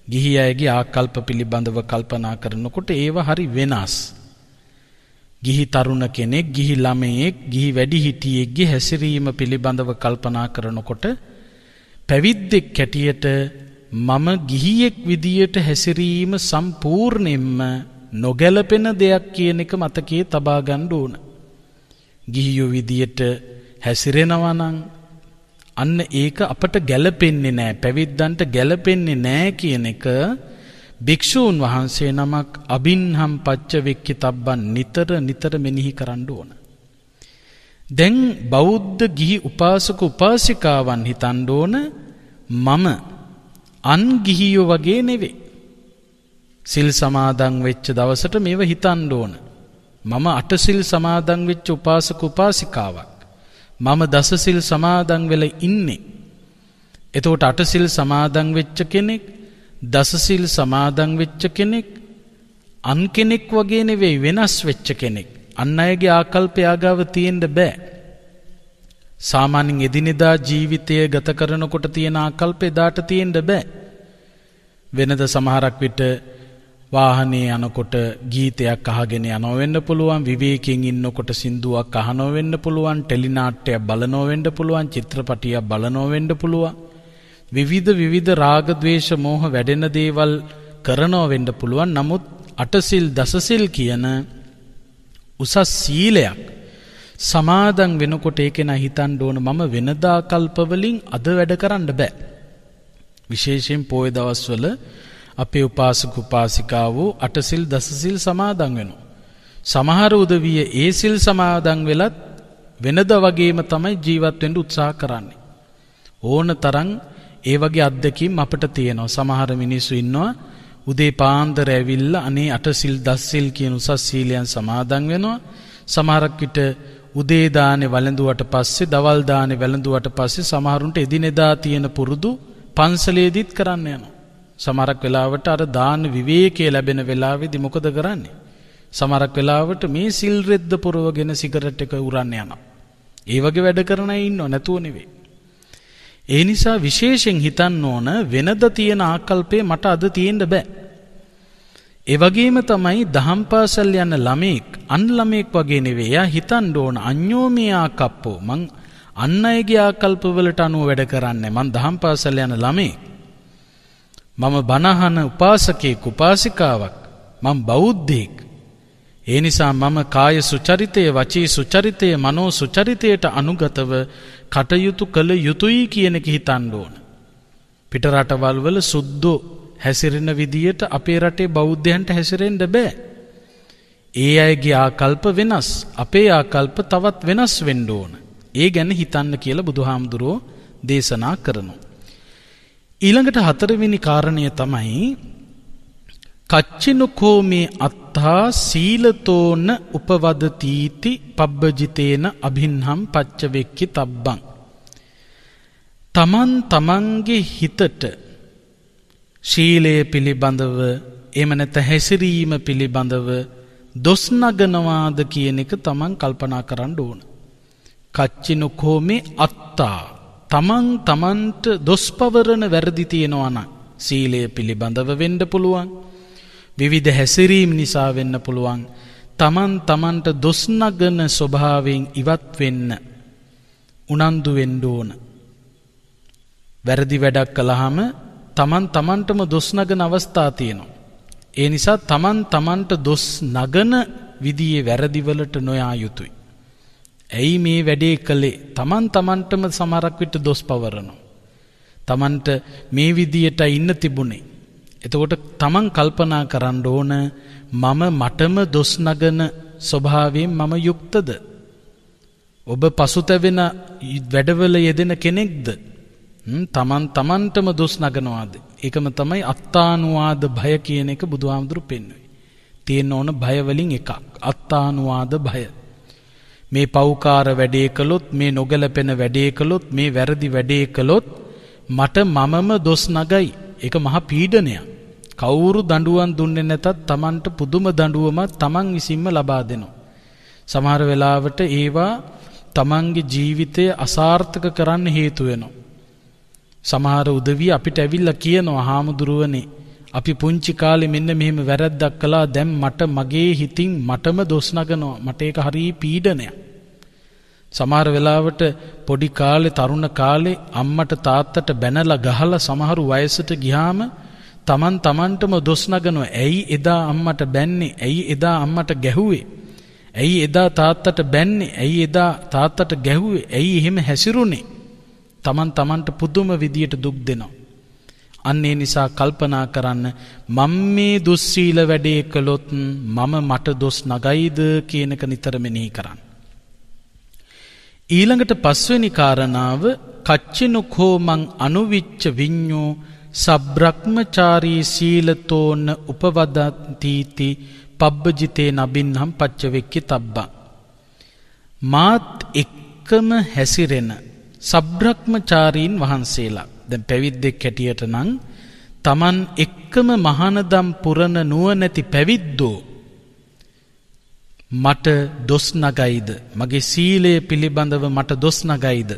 ගිහි අයගේ ආකල්ප පිළිබඳව කල්පනා කරනකොට ඒව හරි වෙනස්. ගිහි තරුණ කෙනෙක්, ගිහි ළමයෙක්, ගිහි වැඩිහිටියෙක්ගේ හැසිරීම පිළිබඳව කල්පනා කරනකොට පැවිද්දෙක් හැටියට මම ගිහියෙක් විදියට හැසිරීම සම්පූර්ණයෙන්ම නොගැලපෙන දෙයක් කියන එක මතකයේ තබා ගන්න ඕන. ගිහියෝ විදියට හැසිරෙනවා නම් අන්න ඒක අපට ගැලපෙන්නේ නැහැ, පැවිද්දන්ට ගැලපෙන්නේ නැහැ කියන එක භික්ෂූන් වහන්සේ නමක් අබින්හම් පච්චවෙක්ඛිතබ්බන් නිතර මෙනෙහි කරන්න ඕන. දැන් බෞද්ධ ගිහි උපාසක උපාසිකාවන් හිතන්න ඕන මම අන් ගිහියෝ වගේ නෙවෙයි. සිල් සමාදන් වෙච්ච දවසට මේව හිතන්න ඕන. මම අටසිල් සමාදන් වෙච්ච උපාසක උපාසිකාවක්. මම දසසිල් සමාදන් වෙලා ඉන්නේ. එතකොට අටසිල් සමාදන් වෙච්ච කෙනෙක්, දසසිල් සමාදන් වෙච්ච කෙනෙක් අන් කෙනෙක් වගේ නෙවෙයි, වෙනස් වෙච්ච කෙනෙක්. අන් අයගේ ආකල්පය ආගාව තියෙන්න බෑ. සාමාන්‍යයෙන් එදිනෙදා ජීවිතය ගත කරනකොට තියෙන ආකල්ප එදාට තියෙන්න බෑ. වෙනද සමහරක් විට වාහනේ යනකොට ගීතයක් අහගෙන යනවා වෙන්න පුළුවන්, විවේකයෙන් ඉන්නකොට සින්දුවක් අහනවා වෙන්න පුළුවන්, ටෙලි නාට්‍යයක් බලනවා වෙන්න පුළුවන්, චිත්‍රපටියක් බලනවා වෙන්න පුළුවන්. විවිධ රාග ద్వේෂ මෝහ වැඩෙන දේවල් කරනවා වෙන්න පුළුවන්. නමුත් අටසිල් දසසිල් කියන උසස් සීලයක් සමාදන් වෙනකොට ඒකේ නා හිතන්න ඕන මම වෙනදා කල්පවලින් අද වැඩ කරන්න බෑ. විශේෂයෙන් පොය දවස්වල අපේ උපාසක උපාසිකාවෝ අටසිල් දසසිල් සමාදන් වෙනවා. සමහර උදවිය ඒ සිල් සමාදන් වෙලත් වෙනද වගේම තමයි ජීවත් වෙන්න උත්සාහ කරන්නේ. ඕන තරම් ඒ වගේ අත්දැකීම් අපිට තියෙනවා. සමහර මිනිස්සු ඉන්නවා උදේ පාන්දර ඇවිල්ලා අනේ අටසිල් දසසිල් කියන උසස් සීලයන් සමාදන් වෙනවා. සමහරක් විට උදේ දානේ වළඳුවට පස්සේ, දවල් දානේ වළඳුවට පස්සේ සමහරුන්ට එදිනෙදා තියෙන පුරුදු පන්සලේදීත් කරන්න යනවා. සමහරක් වෙලාවට අර දාන විවේකයේ ලැබෙන වෙලාවේදී මොකද කරන්නේ? සමහරක් වෙලාවට මේ සිල් රෙද්ද පුරවගෙන සිගරට් එක උරන්න යනවා. ඒ වගේ වැඩ කරන අය ඉන්නව නැතුව නෙවෙයි. ඒ නිසා විශේෂයෙන් හිතන්න ඕන වෙනද තියෙන ආකල්පේ මට අද තියෙන්න බෑ. ඒ වගේම තමයි දහම් පාසල් යන ළමෙක් අන් ළමෙක් වගේ නෙවෙයි. එයා හිතන්න ඕන අඤ්ඤෝමී ආකප්පෝ, මං අන් අයගේ ආකල්ප වලට අනුව වැඩ කරන්නේ. මං දහම් පාසල් යන ළමෙක්. මම බණහන උපාසකෙක් උපාසිකාවක්. මං බෞද්ධෙක්. ඒ නිසා මම කාය සුචරිතය, වචී සුචරිතය, මනෝ සුචරිතයට අනුගතව කටයුතු කළ යුතුයි කියන එක හිතන්න ඕන. පිට රටවල් වල සුද්ධෝ හැසිරෙන විදියට අපේ රටේ බෞද්ධයන්ට හැසිරෙන්න බෑ. ඒ අයගේ ආකල්ප වෙනස්, අපේ ආකල්ප තවත් වෙනස් වෙන්න ඕන. ඒ ගැන හිතන්න කියලා බුදුහාමුදුරුවෝ දේශනා කරනවා. ඊළඟට හතරවෙනි කාරණය තමයි කච්චිනුකෝ මේ අත්තා සීලතෝන උපවදතිති පබ්බජිතේන අභින්හම් පච්චවෙක්ඛිතබ්බං. තමන්ගේ හිතට ශීලය පිළිබඳව, එහෙම නැත්නම් හැසිරීම පිළිබඳව දොස් නගනවාද කියන එක තමන් කල්පනා කරන්න ඕන. කච්චිනුකෝ මේ අත්තා, තමන්ට දොස් පවරන වැරදි තියෙනවා නම් සීලය පිළිබඳව වෙන්න පුළුවන්, විවිධ හැසිරීම් නිසා වෙන්න පුළුවන්. තමන්ට දොස් නගන ස්වභාවයෙන් ඉවත් වෙන්න උනන්දු වෙන්න ඕන. වැරදි වැඩක් කළාම තමන්ටම දොස් නගන අවස්ථා තියෙනවා. ඒ නිසා තමන්ට දොස් නගන විදියේ වැරදිවලට නොයා යුතුයි. ඇයි මේ වැඩේ කළේ? තමන්ටම සමහරක් විට දොස් පවරනවා. තමන්ට මේ විදියට ඉන්න තිබුණේ. එතකොට තමන් කල්පනා කරන්න ඕන මටම දොස් නගන ස්වභාවයෙන් මම යුක්තද? ඔබ පසුතැවෙන වැඩවල යෙදෙන කෙනෙක්ද? තමන්ටම දොස් නගනවාද? ඒකම තමයි අත්තානුවාද භය කියන එක බුදුහාමුදුරු පෙන්වුවේ. තියෙන්න ඕන භය වලින් එකක් අත්තානුවාද භය. මේ පෞකාර වැඩේ කළොත්, මේ නොගැලපෙන වැඩේ කළොත්, මේ වැරදි වැඩේ කළොත් මට මමම දොස් නගයි. ඒක මහා පීඩනයක්. කවුරු දඬුවම් දුන්නේ නැතත් තමන්ට පුදුම දඬුවමක් තමන් විසින්ම ලබා දෙනවා. සමහර වෙලාවට ඒවා තමන්ගේ ජීවිතය අසාර්ථක කරන්න හේතු වෙනවා. සමහර උදවිය අපිට ඇවිල්ලා කියනවා, හාමුදුරුවනේ අපි පුංචි කාලේ මෙන්න මෙහෙම වැරද්දක් කළා, දැන් මට මගේ හිතින් මටම දොස් නගනවා, මට ඒක හරි පීඩනයක්. සමහර වෙලාවට පොඩි කාලේ තරුණ කාලේ අම්මට තාත්තට බැනලා ගහලා සමහරු වයසට ගියාම තමන්ටම දොස් නගනවා. ඇයි එදා අම්මට බැන්නේ? ඇයි එදා අම්මට ගැහුවේ? ඇයි එදා තාත්තට බැන්නේ? ඇයි එදා තාත්තට ගැහුවේ? ඇයි එහෙම හැසිරුනේ? තමන්ට පුදුම විදියට දුක් දෙනවා. අන්න ඒ නිසා කල්පනා කරන්න, මම මේ දුස්සීල වැඩේ කළොත් මට දොස් නගයිද කියන එක නිතර මෙනෙහි කරන්න. ඊළඟට පස්වෙනි කාරණාව කච්චිනුකෝ මං අනුවිච්ච විඤ්ඤෝ සබ්‍රක්‍මචාරී සීලතෝන උපවදන්තිති පබ්බජිතේ නබින්හම් පච්චවෙක්කි තබ්බං. මාත් එක්කම හැසිරෙන සබ්‍රක්‍මචාරීන් වහන්සේලා, දැන් පැවිද්දෙක් හැටියට නම් තමන් එක්කම මහානදම් පුරන නුවණැති පැවිද්දෝ මට දොස් නගයිද? මගේ සීලය පිළිබඳව මට දොස් නගයිද?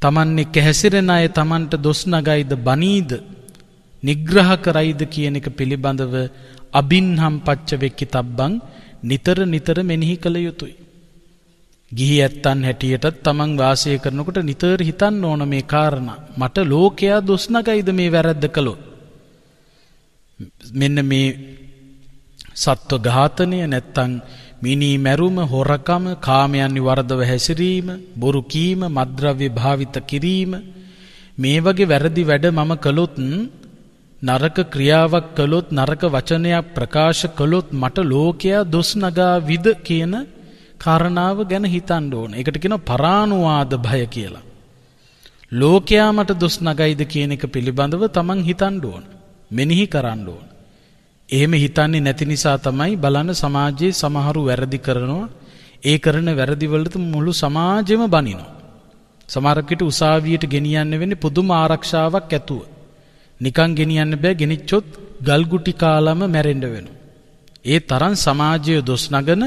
තමන් එක්ක හැසිරෙන අය තමන්ට දොස් නගයිද? බනීද? නිග්‍රහ කරයිද කියන එක පිළිබඳව අබින්හම් පච්චවෙක්කි තබ්බං නිතර මෙනෙහි කළ යුතුයි. ගිහි ඇත්තන් හැටියටත් තමන් වාසය කරනකොට නිතර හිතන්න ඕන මේ කාරණා. මට ලෝකයා දොස් නගයිද මේ වැරද්ද කළොත්? මෙන්න මේ සත්ව ඝාතනය, නැත්තම් මිනී මැරුම, හොරකම, කාමයන් වර්ධව හැසිරීම, බොරු කීම, මත්ද්‍රව්‍ය භාවිත කිරීම, මේ වගේ වැරදි වැඩ මම කළොත්, නරක ක්‍රියාවක් කළොත්, නරක වචනයක් ප්‍රකාශ කළොත් මට ලෝකයා දොස් නගා විද කියන කාරණාව ගැන හිතන්න ඕන. ඒකට කියනවා පරානුවාද භය කියලා. ලෝකයා මට දොස් නගයිද කියන එක පිළිබඳව තමන් හිතන්න ඕන, මෙනෙහි කරන්න ඕන. එහෙම හිතන්නේ නැති නිසා තමයි බලන්න සමාජයේ සමහරු වැරදි කරනවා. ඒ කරන වැරදි වලට මුළු සමාජෙම බනිනවා. සමහරක් විට උසාවියට ගෙනියන්න වෙන්නේ පුදුම ආරක්ෂාවක් ඇතුව. නිකන් ගෙනියන්න බෑ, ගෙනිච්චොත් ගල්ගුටි කාලම මැරෙන්න වෙනවා. ඒ තරම් සමාජයේ දොස් නගන,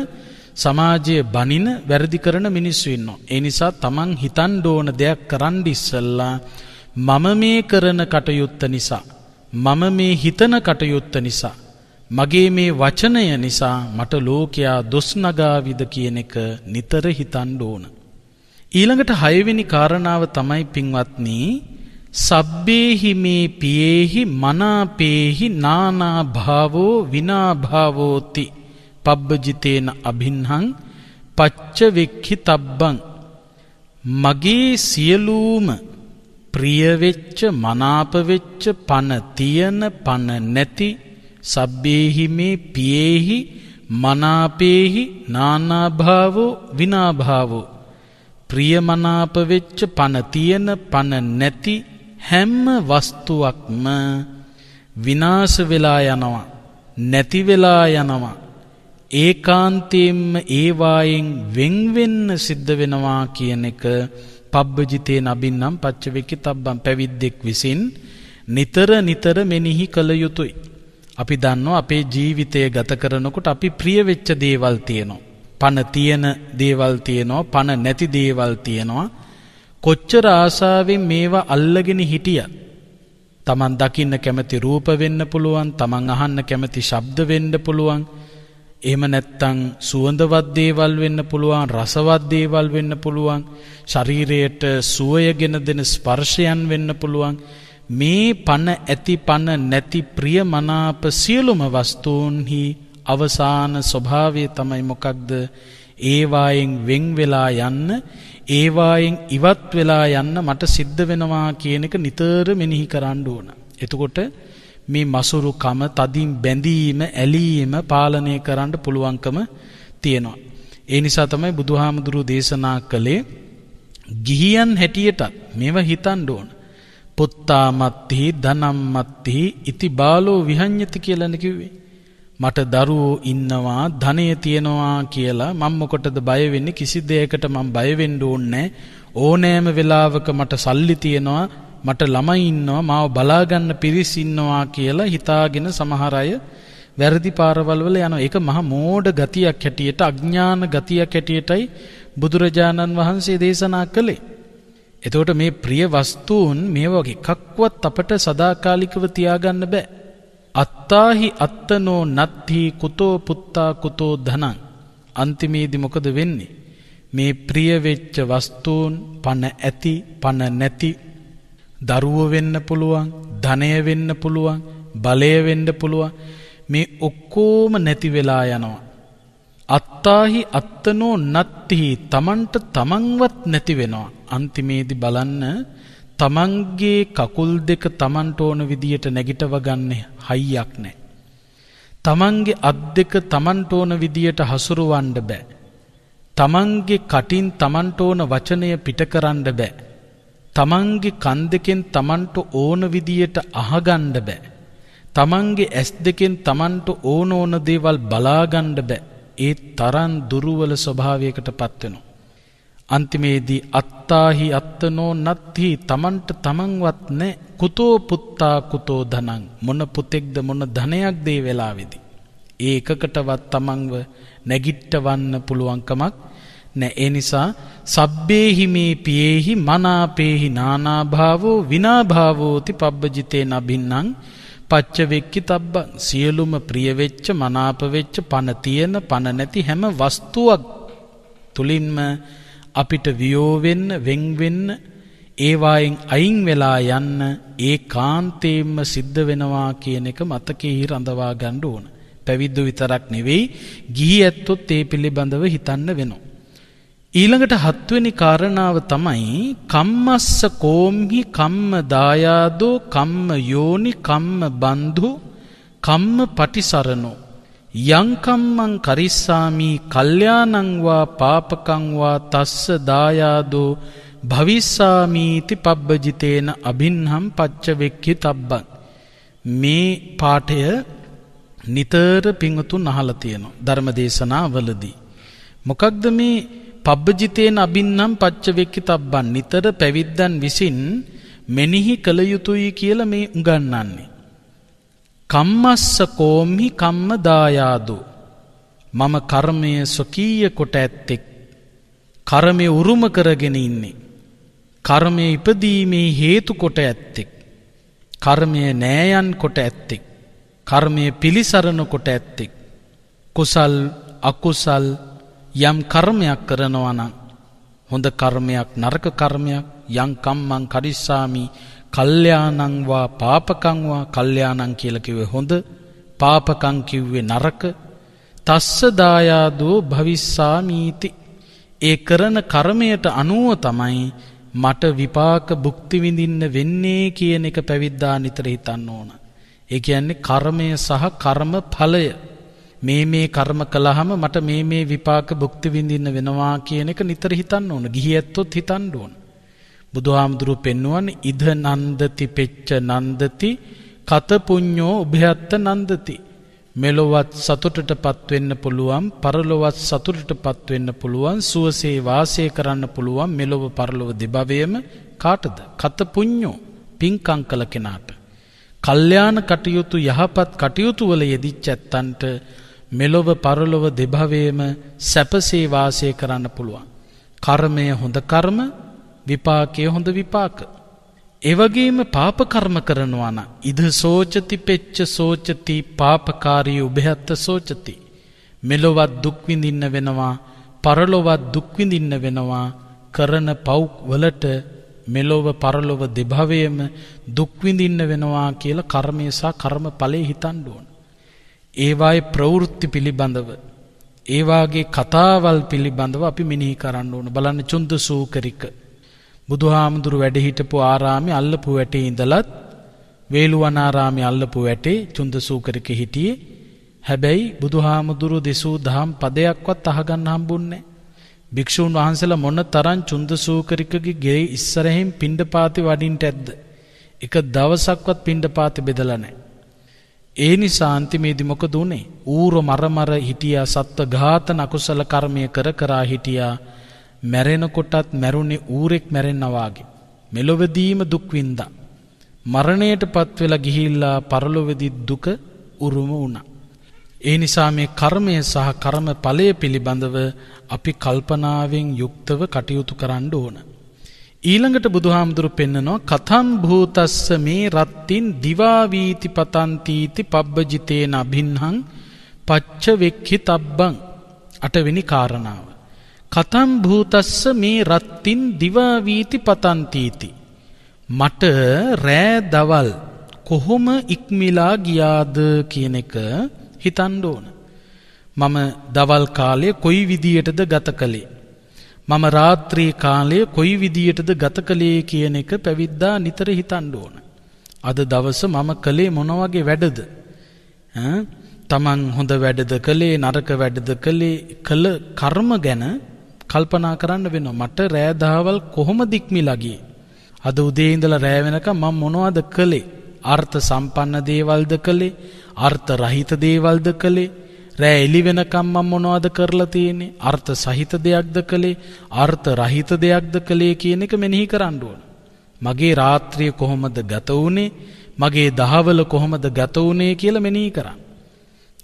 සමාජයේ බනින, වැරදි කරන මිනිස්සු ඉන්නවා. ඒ නිසා තමන් හිතන්න ඕන දෙයක් කරන්න ඉස්සෙල්ලා මම මේ කරන කටයුත්ත නිසා, මම මේ හිතන කටයුත්ත නිසා, මගේ මේ වචනය නිසා මට ලෝකයා දොස් නගාවිද කියන එක නිතර හිතන්න ඕන. ඊළඟට 6 වෙනි කාරණාව තමයි පින්වත්නි, සබ්බේහි මේ පියේහි මනාපේහි නානා භාවෝ විනා භාවෝති පබ්බජිතේන අභින්හං පච්චවෙක්ඛි තබ්බං. මගේ සියලුම ප්‍රිය වෙච්ච, මනාප වෙච්ච, පන තියෙන, පන නැති, සබ්බේහි මේ පියේහි මනාපේහි නානා භාවෝ විනා භාවෝ, ප්‍රිය මනාප වෙච්ච, පන තියෙන, පන නැති හැම වස්තුවක්ම විනාශ වෙලා යනවා, නැති වෙලා යනවා. ඒකාන්තයෙන්ම ඒවායෙන් වෙන් වෙන්න සිද්ධ වෙනවා කියන එක පබ්බජිතේ නබින්නම් පච්චවෙක්කි තබ්බං පැවිද්දෙක් විසින් නිතර මෙනෙහි කළ යුතුයි. අපි දන්නවා අපේ ජීවිතය ගත කරනකොට අපි ප්‍රිය වෙච්ච දේවල් තියෙනවා, පන තියෙන දේවල් තියෙනවා, පන නැති දේවල් තියෙනවා. කොච්චර ආසාවෙන් මේවා අල්ලගෙන හිටියත් තමන් දකින්න කැමති රූප වෙන්න පුළුවන්, තමන් අහන්න කැමති ශබ්ද වෙන්න පුළුවන්, එහෙම නැත්තම් සුවඳවත් දේවල් වෙන්න පුළුවන්, රසවත් දේවල් වෙන්න පුළුවන්, ශරීරයට සුවයගෙන දෙන ස්පර්ශයන් වෙන්න පුළුවන්. මේ පන ඇති, පන නැති, ප්‍රිය මනාප සියලුම වස්තුන්හි අවසාන ස්වභාවය තමයි මොකක්ද? ඒවායෙන් වෙන් වෙලා යන්න, ඒවායෙන් ඉවත් වෙලා යන්න මට සිද්ධ වෙනවා කියන එක නිතර මෙනෙහි කරන්න ඕන. එතකොට මේ මසුරුකම, තදින් බැඳීම, ඇලීම පාලනය කරන්න පුළුවන්කම තියෙනවා. ඒ නිසා තමයි බුදුහාමුදුරුවෝ දේශනා කළේ ගිහියන් හැටියටත් මේව හිතන්න ඕන. පුත්තාමත්ති ධනම්මත්ති ඉති බාලෝ විහඤ්ඤති කියලානේ කිව්වේ. මට දරුවෝ ඉන්නවා, ධනය තියනවා කියලා මම මොකටද බය වෙන්නේ? කිසි දෙයකට මම බය වෙන්න ඕනේ. ඕනෑම වෙලාවක මට සල්ලි තියනවා, මට ළමයි ඉන්නවා, මාව බලා ගන්න පිරිස් ඉන්නවා කියලා හිතාගෙන සමහර අය වැරදි පාරවල් වල යනවා. ඒක මහා මෝඩ ගතියක් හැටියට, අඥාන ගතියක් හැටියටයි බුදුරජාණන් වහන්සේ දේශනා කළේ. එතකොට මේ ප්‍රිය වස්තුන් මේ වගේ එකක්වත් අපට සදාකාලිකව තියාගන්න බෑ. අත්තාහි අත්තනෝ නත්හි කුතෝ පුත්තා කුතෝ ධනං. අන්තිමේදී මොකද වෙන්නේ? මේ ප්‍රිය වෙච්ච වස්තුන් පණ ඇති පණ නැති, දරුවෝ වෙන්න පුළුවන්, ධනය වෙන්න පුළුවන්, බලය වෙන්න පුළුවන්, මේ ඔක්කොම නැති වෙලා යනවා. අත්තාහි අත්තනෝ නත්හි, තමන්ට තමන්වත් නැති වෙනවා. අන්තිමේදී බලන්න, තමන්ගේ කකුල් දෙක තමන්ට ඕන විදියට නැගිටව ගන්න හයියක් නැහැ. තමන්ගේ අත් දෙක තමන්ට ඕන විදියට හසුරවන්න බෑ. තමන්ගේ කටින් තමන්ට ඕන වචනය පිට කරන්න බෑ. තමන්ගේ කන් දෙකෙන් තමන්ට ඕන විදියට අහගන්න බෑ. තමන්ගේ ඇස් දෙකෙන් තමන්ට ඕන දේවල් බලාගන්න බෑ. ඒ තරම් දුර්වල ස්වභාවයකට පත් වෙනවා. අන්තිමේදී අත්තාහි අත්තනෝ නත්හි, තමන්ට තමන්වත් නැ. කුතෝ පුත්තා කුතෝ ධනං, මොන පුතෙක්ද මොන ධනයක්ද ඒ වෙලාවේදී? ඒ එකකටවත් තමන්ව නැගිටවන්න පුළුවන්කමක් නැ. ඒ නිසා සබ්බේහි මේ පියේහි මනාපේහි නානාභාවෝ විනාභාවෝති පබ්බජිතේ නබින්නං පච්චවෙක්කි තබ්බං. සියලුම ප්‍රිය වෙච්ච, මනාප වෙච්ච, පණ තියෙන පණ නැති හැම වස්තුවක් තුලින්ම අපිට වියෝ වෙන්න, වෙන් වෙන්න, ඒවායින් අයින් වෙලා යන්න ඒකාන්තයෙන්ම සිද්ධ වෙනවා කියන එක මතකයේ රඳවා ගන්න ඕන. පැවිද්දෝ විතරක් නෙවෙයි, ගිහි ඇත්තොත් ඒ පිළිබඳව හිතන්න වෙනවා. ඊළඟට 7 වෙනි කාරණාව තමයි කම්මස්ස කෝම්හි කම්ම දායාදෝ කම්ම යෝනි කම්ම බන්ධු කම්ම පටිසරණෝ යං කම්මං කරිස්සාමි කල්යාණං වා පාපකං වා තස්ස දායාදෝ භවිස්සාමීති පබ්බජිතේන අභින්හම් පච්චවෙක්ඛි තබ්බං. මේ පාඨය නිතර පිංගුතුන් අහලා තියෙනවා ධර්මදේශනාවලදී. මොකක්ද මේ පබ්බජිතේන අභින්නම් පච්චවෙක්ඛි තබ්බන්? නිතර පැවිද්දන් විසින් මෙනෙහි කළ යුතුයි කියලා මේ උගන්වන්නේ. කම්මස්ස කෝම්හි කම්ම දායාදෝ, මම කර්මය ස්වකීය කොට ඇත්තෙක්, කර්මය උරුම කරගෙන ඉන්නේ, කර්මය ඉපදීමේ හේතු කොට ඇත්තෙක්, කර්මය නෑයන් කොට ඇත්තෙක්, කර්මය පිළිසරණ කොට ඇත්තෙක්. කුසල් අකුසල් යම් කර්මයක් කරනවා නම්, හොඳ කර්මයක් නරක කර්මයක්, යම් කම්මං කරිස්සාමි කල්යාණං වා පාපකං වා. කල්යාණං කියලා කිව්වේ හොඳ, පාපකං කිව්වේ නරක. තස්ස දායාදෝ භවිස්සාමීති, ඒ කරන කර්මයට අනුව තමයි මට විපාක භුක්ති විඳින්න වෙන්නේ කියන එක පැවිද්දා නිතර හිතන්න ඕන. ඒ කියන්නේ කර්මය සහ කර්ම ඵලය. මේ කර්ම කළාම මට මේ විපාක භුක්ති විඳින්න වෙනවා කියන එක නිතර හිතන්න ඕන. ගිහි ඇත්තොත් හිතන්න ඕන. බුදුහාමුදුරුවෝ පෙන්වන්නේ ඉද නන්දති පෙච්ච නන්දති කත පුඤ්ඤෝ උභයත්ත නන්දති. මෙලොවත් සතුටටපත් වෙන්න පුළුවන්, පරලොවත් සතුටටපත් වෙන්න පුළුවන්, සුවසේ වාසය කරන්න පුළුවන් මෙලොව පරලොව දෙභවයේම කාටද? කත පුඤ්ඤෝ, පින්කම් කළ කෙනාට. කල්යාණ කටයුතු, යහපත් කටයුතු වල යෙදිච්ච ඇත්තන්ට මෙලොව පරලොව දෙභවයේම සැපසේ වාසය කරන්න පුළුවන්. කර්මය හොඳ කර්ම, විපාකය හොඳ විපාක. ඒ වගේම පාප කර්ම කරනවා නම් ඉද සෝචති පෙච්ච සෝචති පාපකාරී උභයත්ත සෝචති. මෙලොවත් දුක් විඳින්න වෙනවා, පරලොවත් දුක් විඳින්න වෙනවා. කරන පව් වලට මෙලොව පරලොව දෙභවයේම දුක් විඳින්න වෙනවා කියලා කර්මය සහ කර්ම ඵලයේ හිතන්න ඕන. ඒවායේ ප්‍රවෘත්ති පිළිබඳව ඒ වාගේ කතාවල් පිළිබඳව අපි මෙනෙහි කරන්න ඕන. බලන්න චුන්දසූකරික බුදුහාමුදුරු වැඩ හිටපු ආරාමේ අල්ලපු වැටේ ඉඳලත් වේළුවනාරාමේ අල්ලපු වැටේ චුන්දසූකරික හිටියේ. හැබැයි බුදුහාමුදුරු දෙසූ දහම් පදයක්වත් අහගන්න හම්බුන්නේ නැහැ. භික්ෂූන් වහන්සේලා මොන තරම් චුන්දසූකරිකගේ ගේ ඉස්සරහින් පිණ්ඩපාතේ වඩින්නට ඇද්ද? එක දවසක්වත් පිණ්ඩපාතේ බෙදලා නැහැ. ඒ නිසා අන්තිමේදී මොකද උනේ? ඌර මර හිටියා, සත්ව ඝාතන අකුසල කර්මය කරා හිටියා. මැරෙනකොටත් මැරුණේ ඌරෙක් මැරෙන්නා වාගේ. මෙලොවදීම දුක් විඳා. මරණයටපත් වෙලා ගිහිල්ලා පරලොවදී දුක උරුම වුණා. ඒ නිසා මේ කර්මය සහ කර්ම ඵලය පිළිබඳව අපි කල්පනාවෙන් යුක්තව කටයුතු කරන්න ඕන. ඊළඟට බුදුහාමුදුරු පෙන්නනවා කතම් භූතස්ස මේ රත්තින් දිවා වීති පතන්තිති පබ්බජිතේන අභින්හං පච්ච වෙක්ඛිතබ්බං. 8 වෙනි කාරණාව. කතම් භූතස්ස මේ රත්තින් දිවා වීති පතන්තිති. මට රෑ දවල් කොහොම ඉක්මිලා ගියාද කියන එක හිතන්න ඕන. මම දවල් කාලය කොයි විදියටද ගත කළේ? මම රාත්‍රී කාලය කොයි විදියටද ගත කළේ කියන එක පැවිද්දා නිතර හිතන්න ඕන. අද දවස මම කළේ මොන වගේ වැඩද? තමන් හොඳ වැඩද කළේ, නරක වැඩද කළේ? කළ කර්ම ගැන කල්පනා කරන්න වෙනවා. මට රෑ දහවල් කොහොමද ඉක්මිලා ගියේ? අද උදේ ඉඳලා රෑ වෙනකම් මම මොනවද කළේ? අර්ථ සම්පන්න දේවල්ද කළේ? අර්ථ රහිත දේවල්ද කළේ? රෑ එළි වෙනකම් මම මොනවද කරලා තියෙන්නේ? අර්ථ සහිත දෙයක්ද කළේ? අර්ථ රහිත දෙයක්ද කළේ කියන එක මෙනෙහි කරන්න ඕන. මගේ රාත්‍රිය කොහොමද ගත වුනේ? මගේ දහවල කොහොමද ගත වුනේ කියලා මෙනෙහි කරන්න.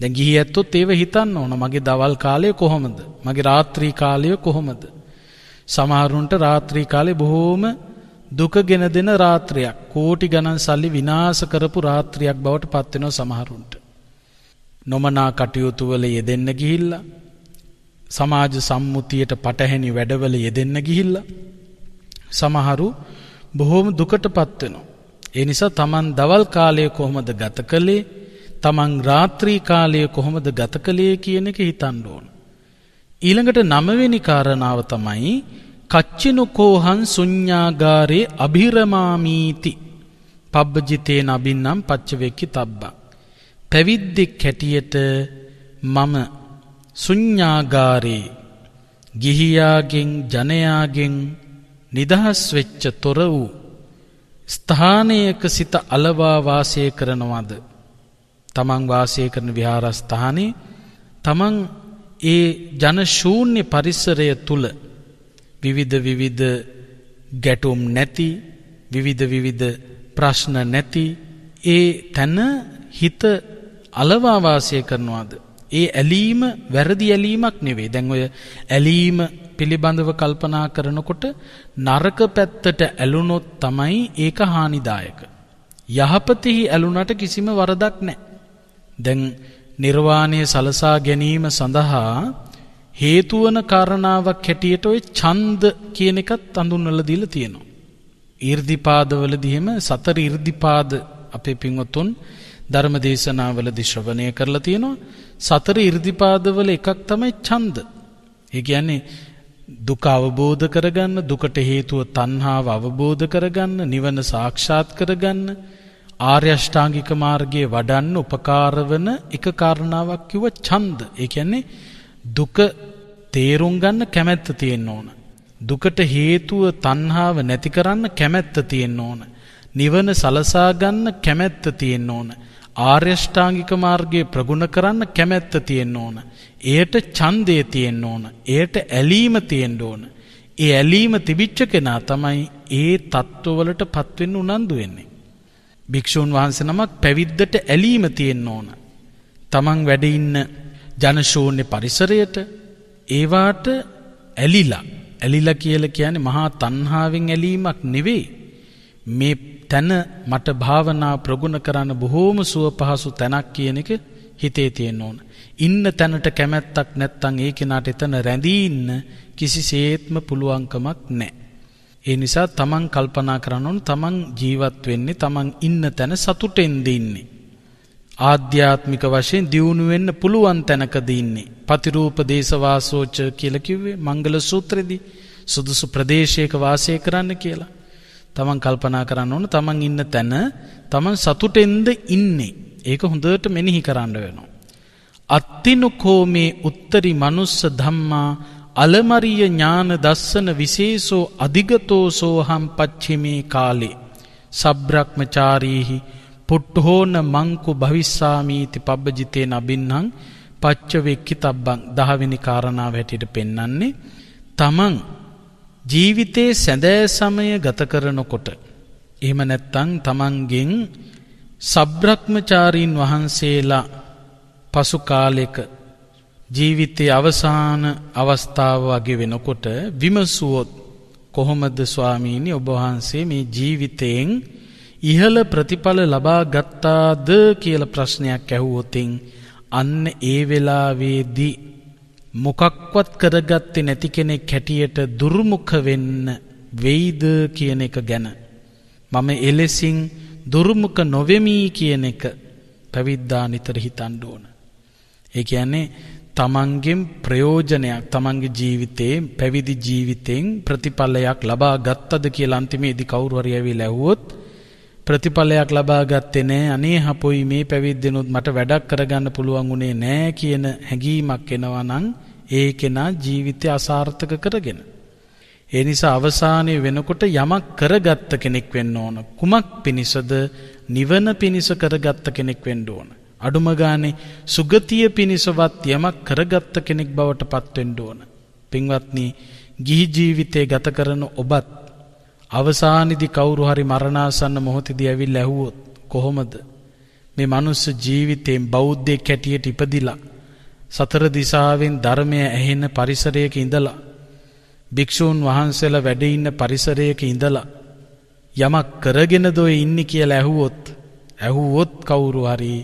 දැන් ගිහි ඇත්තොත් ඒව හිතන්න ඕන. මගේ දවල් කාලය කොහොමද? මගේ රාත්‍රී කාලය කොහොමද? සමහරුන්ට රාත්‍රී කාලේ බොහෝම දුකගෙන දෙන රාත්‍රියක්, කෝටි ගණන් සල්ලි විනාශ කරපු රාත්‍රියක් බවට පත් වෙනවා සමහරුන්ට. නොමනා කටයුතු වල යෙදෙන්න ගිහිල්ලා, සමාජ සම්මුතියට පටහැනි වැඩවල යෙදෙන්න ගිහිල්ලා සමහරු බොහෝම දුකටපත් වෙනවා. ඒ නිසා Taman දවල් කාලය කොහොමද ගත කළේ? Taman රාත්‍රී කාලය කොහොමද ගත කළේ කියන එක හිතන්න ඕන. ඊළඟට 9 වෙනි කාරණාව තමයි කච්චිනුකෝහං ශුඤ්ඤාගාරේ අභිරමාමීති පබ්බජිතේන අබින්නම් පච්චවෙක්කි තබ්බං. පැවිද්දෙක් හැටියට මම ශුඤ්ඤාගාරේ ගිහියාගෙන් ජනයාගෙන් නිදහස් වෙච්ච තොර වූ ස්ථානයක සිත අලවා වාසය කරනවද? තමන් වාසය කරන විහාරස්ථානේ තමන් ඒ ජන ශූන්‍ය පරිසරය තුල විවිධ ගැටුම් නැති, විවිධ ප්‍රශ්න නැති ඒ තන හිත අලවා වාසය කරනවාද? ඒ ඇලීම වැරදි ඇලීමක් නෙවෙයි. දැන් ඔය ඇලීම පිළිබඳව කල්පනා කරනකොට නරක පැත්තට ඇලුනොත් තමයි ඒක හානිදායක. යහපතෙහි ඇලුනට කිසිම වරදක් නැහැ. දැන් නිර්වාණය සලසා ගැනීම සඳහා හේතු වන කාරණාවක් හැටියට ඔය ඡන්ද කියන එකත් හඳුන්වලා දීලා තියෙනවා. ඊර්ධිපාදවලදී එහෙම 4 ඊර්ධිපාද අපේ පින්වතුන් ධර්මදේශනාවලදී ශ්‍රවණය කරලා තියෙනවා. 4 ඊර්ධිපාදවල එකක් තමයි ඡන්ද. ඒ කියන්නේ දුක අවබෝධ කරගන්න, දුකට හේතුව තණ්හාව අවබෝධ කරගන්න, නිවන සාක්ෂාත් කරගන්න, ආර්ය අෂ්ටාංගික මාර්ගයේ වඩන්න උපකාර වන එක කාරණාවක් කිව්ව ඡන්ද. ඒ කියන්නේ දුක තේරුම් ගන්න කැමැත්ත තියෙන්න ඕන. දුකට හේතුව තණ්හාව නැති කරන්න කැමැත්ත තියෙන්න ඕන. නිවන සලසා ගන්න කැමැත්ත තියෙන්න ඕන. ආර්ය අෂ්ටාංගික මාර්ගයේ ප්‍රගුණ කරන්න කැමැත්ත තියෙන්න ඕන. එයට ඡන්දය තියෙන්න ඕන. එයට ඇලීම තියෙන්න ඕන. ඒ ඇලීම තිබිච්ච කෙනා තමයි ඒ தত্ত্বවලටපත් වෙන්න උනන්දු වෙන්නේ. භික්ෂුන් වහන්සේ නමක් පැවිද්දට ඇලීම තියෙන්න ඕන. තමන් වැඩ ඉන්න ජනශූන්‍ය පරිසරයට ඒවාට ඇලිලා කියලා කියන්නේ මහා තණ්හාවෙන් ඇලීමක් නෙවෙයි. මේ තන මට භාවනා ප්‍රගුණ කරන්න බොහෝම සුව පහසු තැනක් කියන එක හිතේ තියෙන්න ඕන. ඉන්න තැනට කැමැත්තක් නැත්තම් ඒ කෙනාට එතන රැඳී ඉන්න කිසිසේත්ම පුළුවන්කමක් නැහැ. ඒ නිසා තමන් කල්පනා කරන්න ඕන තමන් ජීවත් වෙන්නේ තමන් ඉන්න තැන සතුටෙන්ද ඉන්නේ. ආධ්‍යාත්මික වශයෙන් දියුණු වෙන්න පුළුවන් තැනකදී ඉන්නේ. පතිරූප දේශවාසෝච කියලා කිව්වේ මංගල සූත්‍රෙදී සුදුසු ප්‍රදේශයක වාසය කරන්න කියලා. තමන් කල්පනා කරන්න ඕන තමන් ඉන්න තැන තමන් සතුටෙන්ද ඉන්නේ. ඒක හොඳට මෙනෙහි කරන්න වෙනවා. අත්තිනුකෝ මේ උත්තරි මනුස්ස ධම්මා අලමරිය ඥාන දස්සන විශේෂෝ අධිගතෝ සෝහම් පච්චිමේ කාලේ සබ්‍රක්‍මචාරීහි පුට්ඨෝන මංකු භවිස්සාමීති පබ්බජිතේ නබින්හං පච්චවෙක්කි තබ්බං 10 වෙනි කාරණාව හැටියට පෙන්වන්නේ තමන් ජීවිතේ සැදෑ සමය ගත කරනකොට එහෙම නැත්නම් තමන්ගෙන් සබ්‍රක්‍මචාරීන් වහන්සේලා පසු කාලයක ජීවිතයේ අවසාන අවස්ථාව වගේ වෙනකොට විමසුවොත් කොහොමද ස්වාමීනි ඔබ වහන්සේ මේ ජීවිතයෙන් ඉහළ ප්‍රතිඵල ලබා ගත්තාද කියලා ප්‍රශ්නයක් ඇහුවොතින් අන්න ඒ වෙලාවේදී මොකක්වත් කරගත්තේ නැති කෙනෙක් හැටියට දුර්මුඛ වෙන්න වෙයිද කියන එක ගැන මම එලෙසින් දුර්මුඛ නොවෙමි කියන එක පැවිද්දා නිතර හිතන්න ඕන. ඒ කියන්නේ තමන්ගෙන් ප්‍රයෝජනයක් තමන්ගේ ජීවිතේ පැවිදි ජීවිතෙන් ප්‍රතිඵලයක් ලබා ගත්තද කියලා අන්තිමේදී කවුරු හරි ඇවිල්ලා ඇහුවොත් ප්‍රතිඵලයක් ලබා ගත්තේ නැහැ අනේ හපොයි මේ පැවිද්දෙනුත් මට වැඩක් කරගන්න පුළුවන් උනේ නැහැ කියන හැඟීමක් එනවා නම් ඒ කෙනා ජීවිතය අසාර්ථක කරගෙන. ඒ නිසා අවසානයේ වෙනකොට යමක් කරගත්ත කෙනෙක් වෙන්න ඕන. කුමක් පිණිසද? නිවන පිණිස කරගත්ත කෙනෙක් වෙන්න ඕන. අඩුම ගානේ සුගතිය පිණිසවත් යමක් කරගත්ත කෙනෙක් බවට පත් වෙන්න ඕන. පින්වත්නි, ගිහි ජීවිතේ ගත කරන ඔබත් අවසානයේදී කවුරු හරි මරණාසන්න මොහොතේදී ඇවිල්ලා ඇහුවොත් කොහොමද මේ මනුස්ස ජීවිතයෙන් බෞද්ධයෙක් හැටියට ඉපදිලා සතර දිසාවෙන් ධර්මය ඇහෙන පරිසරයක ඉඳලා භික්ෂූන් වහන්සේලා වැඩ ඉන්න පරිසරයක ඉඳලා යමක් කරගෙනද ඔය ඉන්නේ කියලා ඇහුවොත් කවුරු හරි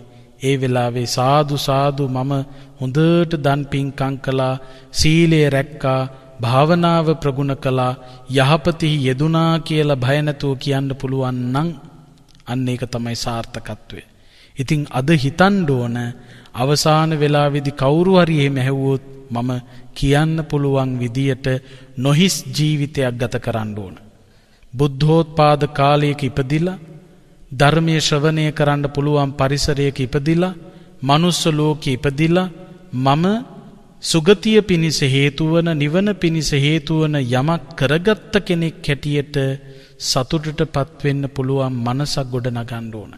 ඒ වෙලාවේ සාදු සාදු මම හොඳට දන් පින්කම් කළා සීලය රැක්කා භාවනාව ප්‍රගුණ කළා යහපතෙහි යෙදුනා කියලා භය නැතුව කියන්න පුළුවන් නම් අන්න ඒක තමයි සාර්ථකත්වය. ඉතින් අද හිතන්න ඕන අවසාන වෙලාවේදී කවුරු හරි එහෙම ඇහුවොත් මම කියන්න පුළුවන් විදියට නොහිස් ජීවිතයක් ගත කරන්න ඕන. බුද්ධෝත්පාද කාලයක ඉපදිලා ධර්මයේ ශ්‍රවණය කරන්න පුළුවන් පරිසරයක ඉපදිලා මනුස්ස ලෝකෙ ඉපදිලා මම සුගතිය පිණිස හේතු වන නිවන පිණිස හේතු වන යමක් කරගත්ත කෙනෙක් හැටියට සතුටටපත් වෙන්න පුළුවන් මනසක් ගොඩනගන්න ඕන.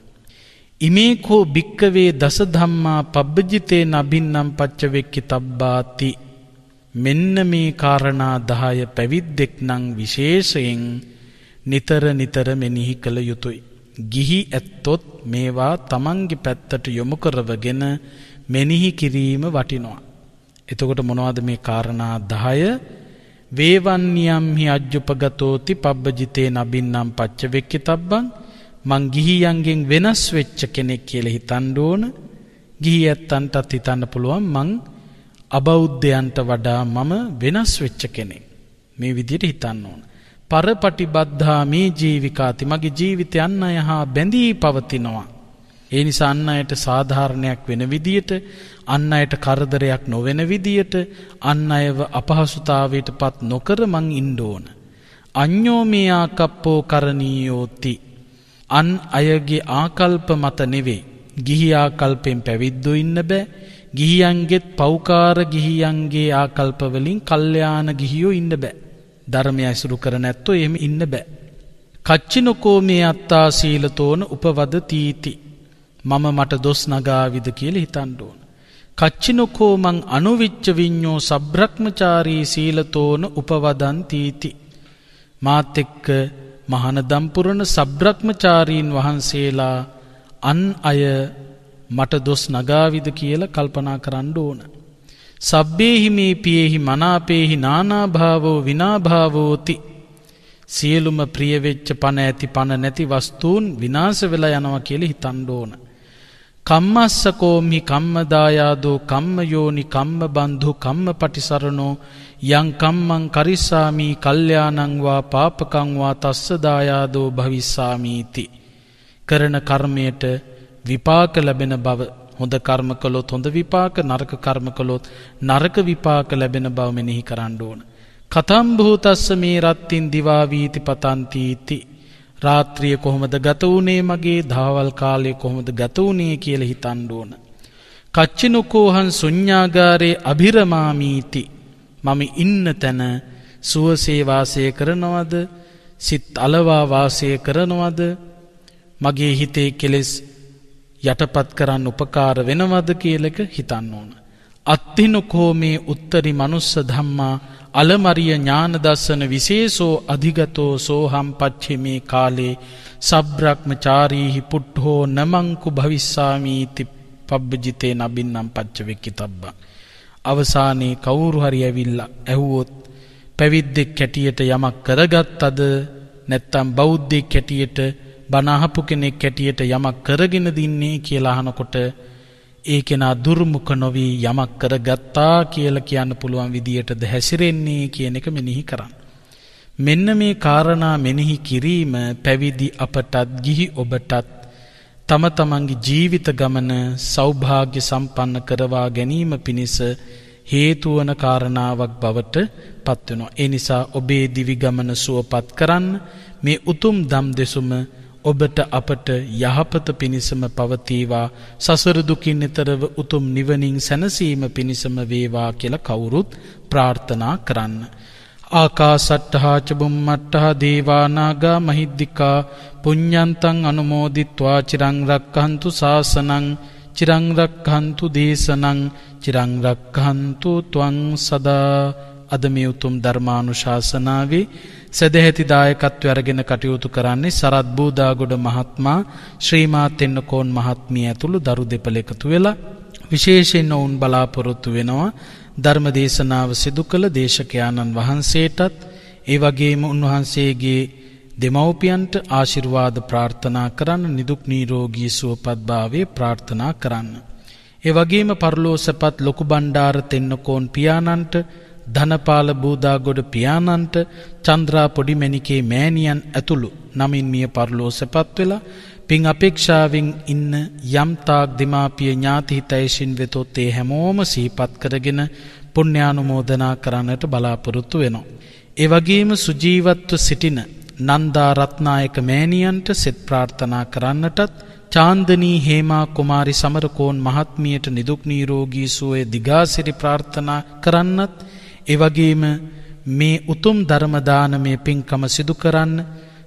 ඉමේකෝ භික්කවේ දස ධම්මා පබ්බජිතේ නබින්නම් පච්චවෙක්කි තබ්බාති. මෙන්න මේ කාරණා 10 පැවිද්දෙක් නම් විශේෂයෙන් නිතර නිතර මෙනෙහි කළ යුතුය. ගිහි ඇත්තොත් මේවා තමන්ගේ පැත්තට යොමු කරවගෙන මෙනෙහි කිරීම වටිනවා. එතකොට මොනවද මේ කාරණා 10? වේවන්නියම්හි අජ්ජුපගතෝති පබ්බජිතේ නබින්නම් පච්චවෙක්කි තබ්බං. මං ගිහියන්ගෙන් වෙනස් වෙච්ච කෙනෙක් කියලා හිතන්න ඕන. ගිහි ඇත්තන්ටත් හිතන්න පුළුවන් මං අබෞද්ධයන්ට වඩා මම වෙනස් වෙච්ච කෙනෙක්. මේ විදිහට හිතන්න ඕන. පරපටිබද්ධා මේ ජීවිකාති මගේ ජීවිතය අන් අය හා බැඳී පවතිනවා. ඒ නිසා අන් අයට සාධාරණයක් වෙන විදියට, අන් අයට කරදරයක් නොවන විදියට, අන් අයව අපහසුතාවයට පත් නොකර මං ඉන්න ඕන. අඤ්ඤෝ මේ ආකප්පෝ කරණීයෝති. අන් අයගේ ආකල්ප මත නෙවෙයි. ගිහි ආකල්පෙන් පැවිද්දෝ ඉන්න බෑ. ගිහියන්ගෙත් පෞකාර ගිහියන්ගේ ආකල්ප වලින් කල්යාණ ගිහියෝ ඉන්න බෑ. ධර්මය ඇසුරු කර නැත්තෝ එහෙම ඉන්න බෑ. කච්චිනකෝ මේ අත්තා සීලතෝන උපවද තීති. මම මට දොස් නගාවිද කියලා හිතන්න ඕන. කච්චිනකෝ මං අනුවිච්ච විඤ්ඤෝ සබ්‍රක්‍මචාරී සීලතෝන උපවදන් තීති. මාත් එක්ක මහානදම් පුරන සබ්‍රක්‍මචාරීන් වහන්සේලා අන් අය මට දොස් නගාවිද කියලා කල්පනා කරන්න ඕන. සබ්බේහි මේ පියේහි මනාපේහි නානාභාවෝ විනාභාවෝති. සියලුම ප්‍රිය වෙච්ච පණ ඇති පණ නැති වස්තුන් විනාශ වෙලා යනවා කියලා හිතන්න ඕන. කම්මස්සකෝම්හි කම්මදායාදෝ කම්මයෝනි කම්මබන්ධු කම්මපටිසරණෝ යං කම්මං කරිස්සාමි කල්යාණං වා පාපකං වා තස්ස දායාදෝ භවිස්සාමීති. කරන කර්මයට විපාක ලැබෙන බව, හොඳ කර්ම කළොත් හොඳ විපාක, නරක කර්ම කළොත් නරක විපාක ලැබෙන බව මෙනෙහි කරන්න ඕන. කතම් භූතස්ස මේ රත්තින් දිවා වීති පතන්ති इति. රාත්‍රිය කොහොමද ගත වුනේ මගේ, දහවල් කාලය කොහොමද ගත වුනේ කියලා හිතන්න ඕන. කච්චිනුකෝහං ශුඤ්ඤාගාරේ අභිරමාමීති. මම ඉන්න තැන සුවසේ වාසය කරනවද, සිත් අලවා වාසය කරනවද, මගේ හිතේ කෙලෙස් යටපත් කරන්න උපකාර වෙනවද කියලක හිතන්න ඕන. අත්තිනුකෝ මේ උත්තරි මනුස්ස ධම්මා අලමරිය ඥාන දස්සන විශේෂෝ අධිගතෝ සෝහම් පච්චිමේ කාලේ සබ්‍රක්මචාරීහි පුට්ඨෝ නමංකු භවිස්සාමීති පබ්බජිතේ නබින්නම් පච්චවෙක්කිතබ්බං. අවසානයේ කවුරු හරි ඇවිල්ලා ඇහුවොත් පැවිද්දෙක් හැටියට යමක් කරගත්තද, නැත්තම් බෞද්ධෙක් හැටියට බණ අහපු කෙනෙක් හැටියට යමක් කරගෙන දින්නේ කියලා අහනකොට ඒ කෙනා දුර්මුඛ නොවි යමක් කරගත්තා කියලා කියන්න පුළුවන් විදියටද හැසිරෙන්නේ කියන එක මෙනෙහි කරන්න. මෙන්න මේ කාරණා මෙනෙහි කිරීම පැවිදි අපටත් ගිහි ඔබටත් තම තමන්ගේ ජීවිත ගමන සෞභාග්‍ය සම්පන්න කරවා ගැනීම පිණිස හේතු වන කාරණාවක් බවට පත් වෙනවා. ඒ නිසා ඔබේ දිවි ගමන සුවපත් කරන්න මේ උතුම් ධම් දෙසුම ඔබට අපට යහපත පිණිසම පවතිවා, සසර දුකින් ඈතරව උතුම් නිවනින් සැනසීම පිණිසම වේවා කියලා කවුරුත් ප්‍රාර්ථනා කරන්න. ආකාසට්ඨා ච බුම්මට්ඨා දේවා නාග මහිද්దికා පුඤ්ඤන්තං අනුමෝදිත්වා චිරං රක්ඛන්තු ශාසනං චිරං රක්ඛන්තු දේශනං චිරං රක්ඛන්තු ත්වං සදා. අද මේ උතුම් ධර්මානුශාසනාවේ සදැහැති දායකත්වය අරගෙන කටයුතු කරන්නේ සරත් බූදාගොඩ මහත්මයා, ශ්‍රීමාත් එන්නකෝන් මහත්මිය ඇතුළු දරු දෙපළ එකතු වෙලා විශේෂයෙන් ඔවුන් බලාපොරොත්තු වෙනවා ධර්ම දේශනාව සිදු කළ දේශකයාණන් වහන්සේටත්, ඒ වගේම උන්වහන්සේගේ දෙමව්පියන්ට ආශිර්වාද ප්‍රාර්ථනා කරන්න, නිදුක් නිරෝගී සුවපත් භාවය ප්‍රාර්ථනා කරන්න. ඒ වගේම පරලෝසපත් ලොකු බණ්ඩාර තෙන්නකෝන් පියාණන්ට, ධනපාල බූදාගොඩ පියාණන්ට, චන්ද්‍රා පොඩිමැණිකේ මෑණියන් ඇතුළු නමින් මිය පරලෝසපත් වෙලා පින් අපේක්ෂාවෙන් ඉන්න යම් තාක් දෙමාපිය ඥාති හිතයිසින් වෙතොත් ඒ හැමෝම සිහිපත් කරගෙන පුණ්‍යානුමෝදනා කරන්නට බලාපොරොත්තු වෙනවා. ඒ වගේම සුජීවත්ව සිටින නන්දා රත්නායක මෑණියන්ට සෙත් ප්‍රාර්ථනා කරන්නටත්, චාන්දනී හේමා කුමාරි සමරකෝන් මහත්මියට නිදුක් නිරෝගී සුවය දිගාසිරි ප්‍රාර්ථනා කරන්නත්, ඒ වගේම මේ උතුම් ධර්ම දානමය පින්කම සිදු කරන්න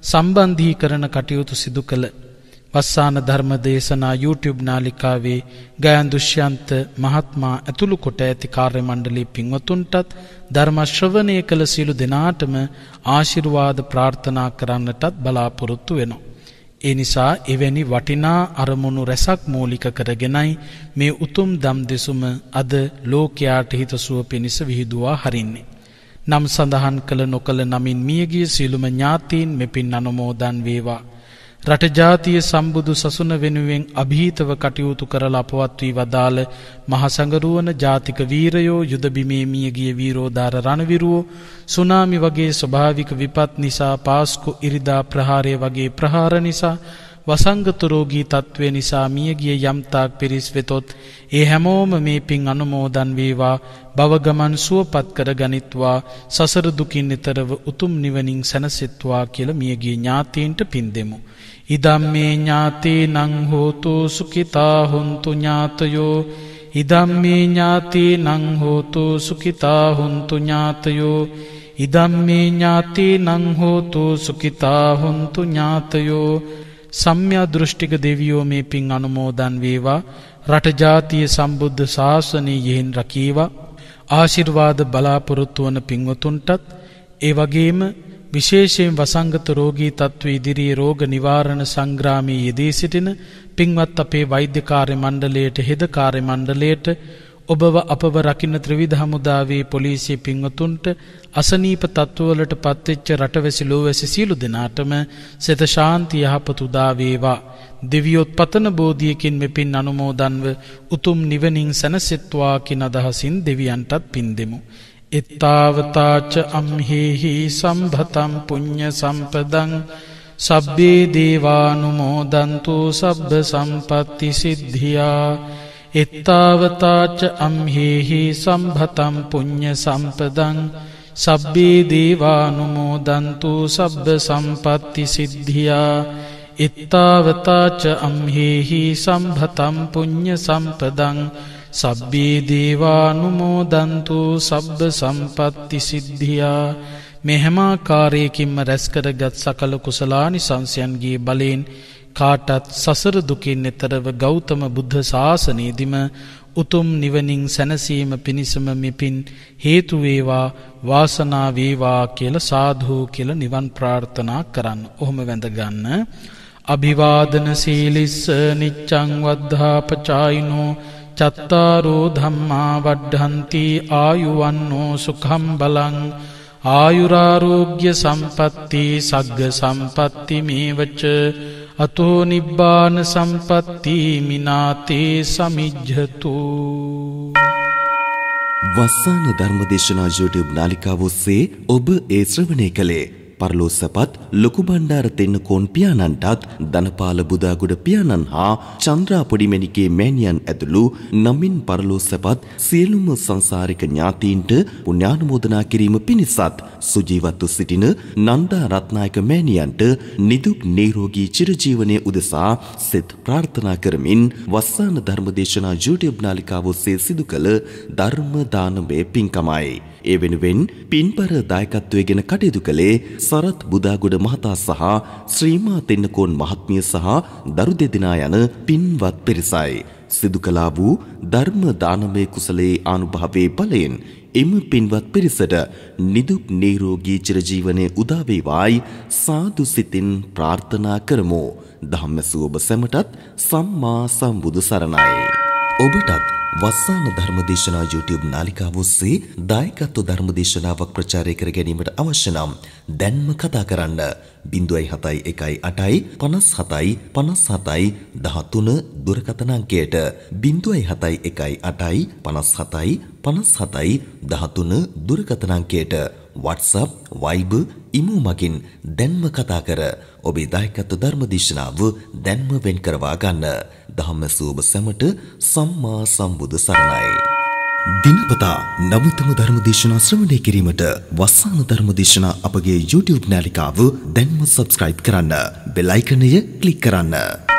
සම්බන්ධීකරණ කටයුතු සිදු කළ වස්සාන ධර්ම දේශනා YouTube නාලිකාවේ ගයන් දුෂ්‍යන්ත මහත්මයා ඇතුළු කොට ඇති කාර්ය මණ්ඩලයේ පින්වතුන්ටත් ධර්ම ශ්‍රවණය කළ සියලු දෙනාටම ආශිර්වාද ප්‍රාර්ථනා කරන්නටත් බලාපොරොත්තු වෙනවා. ඒ නිසා එවැනි වටිනා අරමුණු රැසක් මූලික කරගෙනයි මේ උතුම් ධම් දෙසුම අද ලෝකයාට හිතසුව පිණිස විහිදුවා හරින්නේ. නම් සඳහන් කළ නොකළ නමින් මියගිය සියලුම ඥාතීන් මෙපින් අනුමෝදන් වේවා. රට ජාතිය සම්බුදු සසුන වෙනුවෙන් අභීතව කටයුතු කරලා අපවත් වී වදාළ මහ සංගරුවන ජාතික වීරයෝ, යුද බිමේ මියගිය වීරෝදාර රණවිරුවෝ, සුනාමි වගේ ස්වභාවික විපත් නිසා, පාස්කු ඉරිදා ප්‍රහාරය වගේ ප්‍රහාර නිසා, වසංගත රෝගී තත්ත්වය නිසා මියගිය යම්තාක් පිරිස් වෙතොත් ඒ හැමෝම මේ පින් අනුමෝදන් වේවා. භව ගමන් සුවපත් කර ගනිත්වා, සසර දුකින් ඈතරව උතුම් නිවනින් සැනසෙත්වා කියලා මියගිය ඥාතීන්ට පින් දෙමු. ඉදම්මේ ඥාතීනං හෝතු සුඛිතා හුන්තු ඥාතයෝ, ඉදම්මේ ඥාතීනං හෝතු සුඛිතා හුන්තු ඥාතයෝ, ඉදම්මේ ඥාතීනං හෝතු සුඛිතා හුන්තු ඥාතයෝ. සම්‍යා දෘෂ්ටික දෙවියෝ මේ පින් අනුමෝදන් වේවා. රට ජාතිය සම්බුද්ධ ශාසනය යෙහින් රකීවා. ආශිර්වාද බලාපොරොත්තු වන පින්වතුන්ටත්, ඒ වගේම විශේෂයෙන් වසංගත රෝගී තත්ත්ව ඉදිරියේ රෝග නිවාරණ සංග්‍රාමයේ යෙදී සිටින පින්වත් අපේ වෛද්‍ය කාර්ය මණ්ඩලයට, හෙද කාර්ය මණ්ඩලයට, ඔබව අපව රකින්න ත්‍රිවිධ හමුදාවේ පොලිසිය පින්වතුන්ට, අසනීප තත්ත්වවලට පත්වෙච්ච රටවැසි ලෝවැසි සියලු දෙනාටම සිත ශාන්ති යහපත උදා වේවා. දෙවියොත් පතන බෝධියකින් මෙපින් අනුමෝදන්ව උතුම් නිවනින් සැනසෙත්වා කින අදහසින් දෙවියන්ටත් පින් දෙමු. එත්තාවතාච අම්හෙහි සම්භතම් පුඤ්ඤ සම්පදං සබ්බේ දේවානුමෝදන්තු සබ්බ සම්පත්ති සිද්ධියා එත්තාවතාච අම්හෙහි සම්භතම් පුඤ්ඤ සම්පදං සබ්බේ දේවානුමෝදන්තු සබ්බ සම්පත්ති සිද්ධියා එත්තාවතාච අම්හෙහි සම්භතම් පුඤ්ඤ සම්පදං සබ්බේ දේවානුමෝදන්තු සබ්බ සම්පත්ති සිද්ධියා මේ හැම ආකාරයකින්ම රැස් කරගත් සකල කුසලානිසංසයන්ගේ බලයෙන් කාටත් සසර දුකින් එතරව ගෞතම බුද්ධ ශාසනයේදීම උතුම් නිවනින් සැනසීම පිණිසම මෙපින් හේතු වේවා වාසනාව වේවා කියලා සාදු කියලා නිවන් ප්‍රාර්ථනා කරන්න. ඔහොම වැඳ ගන්න. අභිවාදන සීලිස්ස නිච්ඡං වද්ධාපචායිනෝ චත්තාරෝ ධම්මා වඩ්ඩන්ති ආයුවන්නෝ සුඛං බලං ආයුරාෝග්‍ය සම්පatti සග්ග සම්පatti මේවච අතෝ නිබ්බාන සම්පatti මිනාතේ සමිජ්ජතු. වස්සාන ධර්මදේශනා YouTube නාලිකාව ඔස්සේ ඔබ ඒ ශ්‍රවණය කළේ පරලෝසපත් ලොකු බණ්ඩාර තෙන්නකෝන් පියාණන්ටත් ධනපාල බුදාගොඩ පියාණන් හා චන්ද්‍රා පොඩිමැණිකේ මෑණියන් ඇතුළු නමින් පරලෝසපත් සියලුම සංසාරික ඥාතීන්ට පුණ්‍යානුමෝදනා කිරීම පිණිසත් සුජීවත්ව සිටින නන්දා රත්නායක මෑණියන්ට නිදුක් නිරෝගී චිරජීවනයේ උදෙසා සෙත් ප්‍රාර්ථනා කරමින් වස්සාන ධර්මදේශනා YouTube නාලිකාව ඔස්සේ සිදු කළ ධර්ම දානමය පින්කමයි. ඒ වෙනුවෙන් පින්පර දායකත්වයෙන් කටයුතු කළේ සරත් බුදාගොඩ මහතා සහ ශ්‍රීමා තෙන්නකෝන් මහත්මිය සහ දරු දෙදෙනා යන පින්වත් පිරිසයි. සිදු කළා වූ ධර්ම දානමය කුසලයේ ආනුභාවයේ බලයෙන් එම පින්වත් පිරිසට නිදුක් නිරෝගී චිරජීවනයේ උදා වේවායි සාදු සිතින් ප්‍රාර්ථනා කරමු. ධම්මසු ඔබ සැමටත් සම්මා සම්බුදු සරණයි. ඔබටත් වස්සාන ධර්මදේශනා YouTube නාලිකාව ඔස්සේ දායකත්ව ධර්මදේශනාවක් ප්‍රචාරය කර ගැනීමට අවශ්‍ය නම් දැන්ම කතා කරන්න 071 57 57 13 දුරකථන අංකයට 071 57 57 13 දුරකථන අංකයට WhatsApp Viber ඉමු මගින් දැන්ම කතා කර ඔබේ දායකත්ව ධර්මදේශනාව දැන්ම වෙන් කරවා ගන්න. ධම්මසූබ සැමට සම්මා සම්බුදු සරණයි. දිනපතා නවතම ධර්මදේශනා ශ්‍රවණය කිරීමට වස්සාන ධර්මදේශනා අපගේ YouTube නාලිකාව දැන්ම subscribe කරන්න. බෙල් අයිකනය ක්ලික් කරන්න.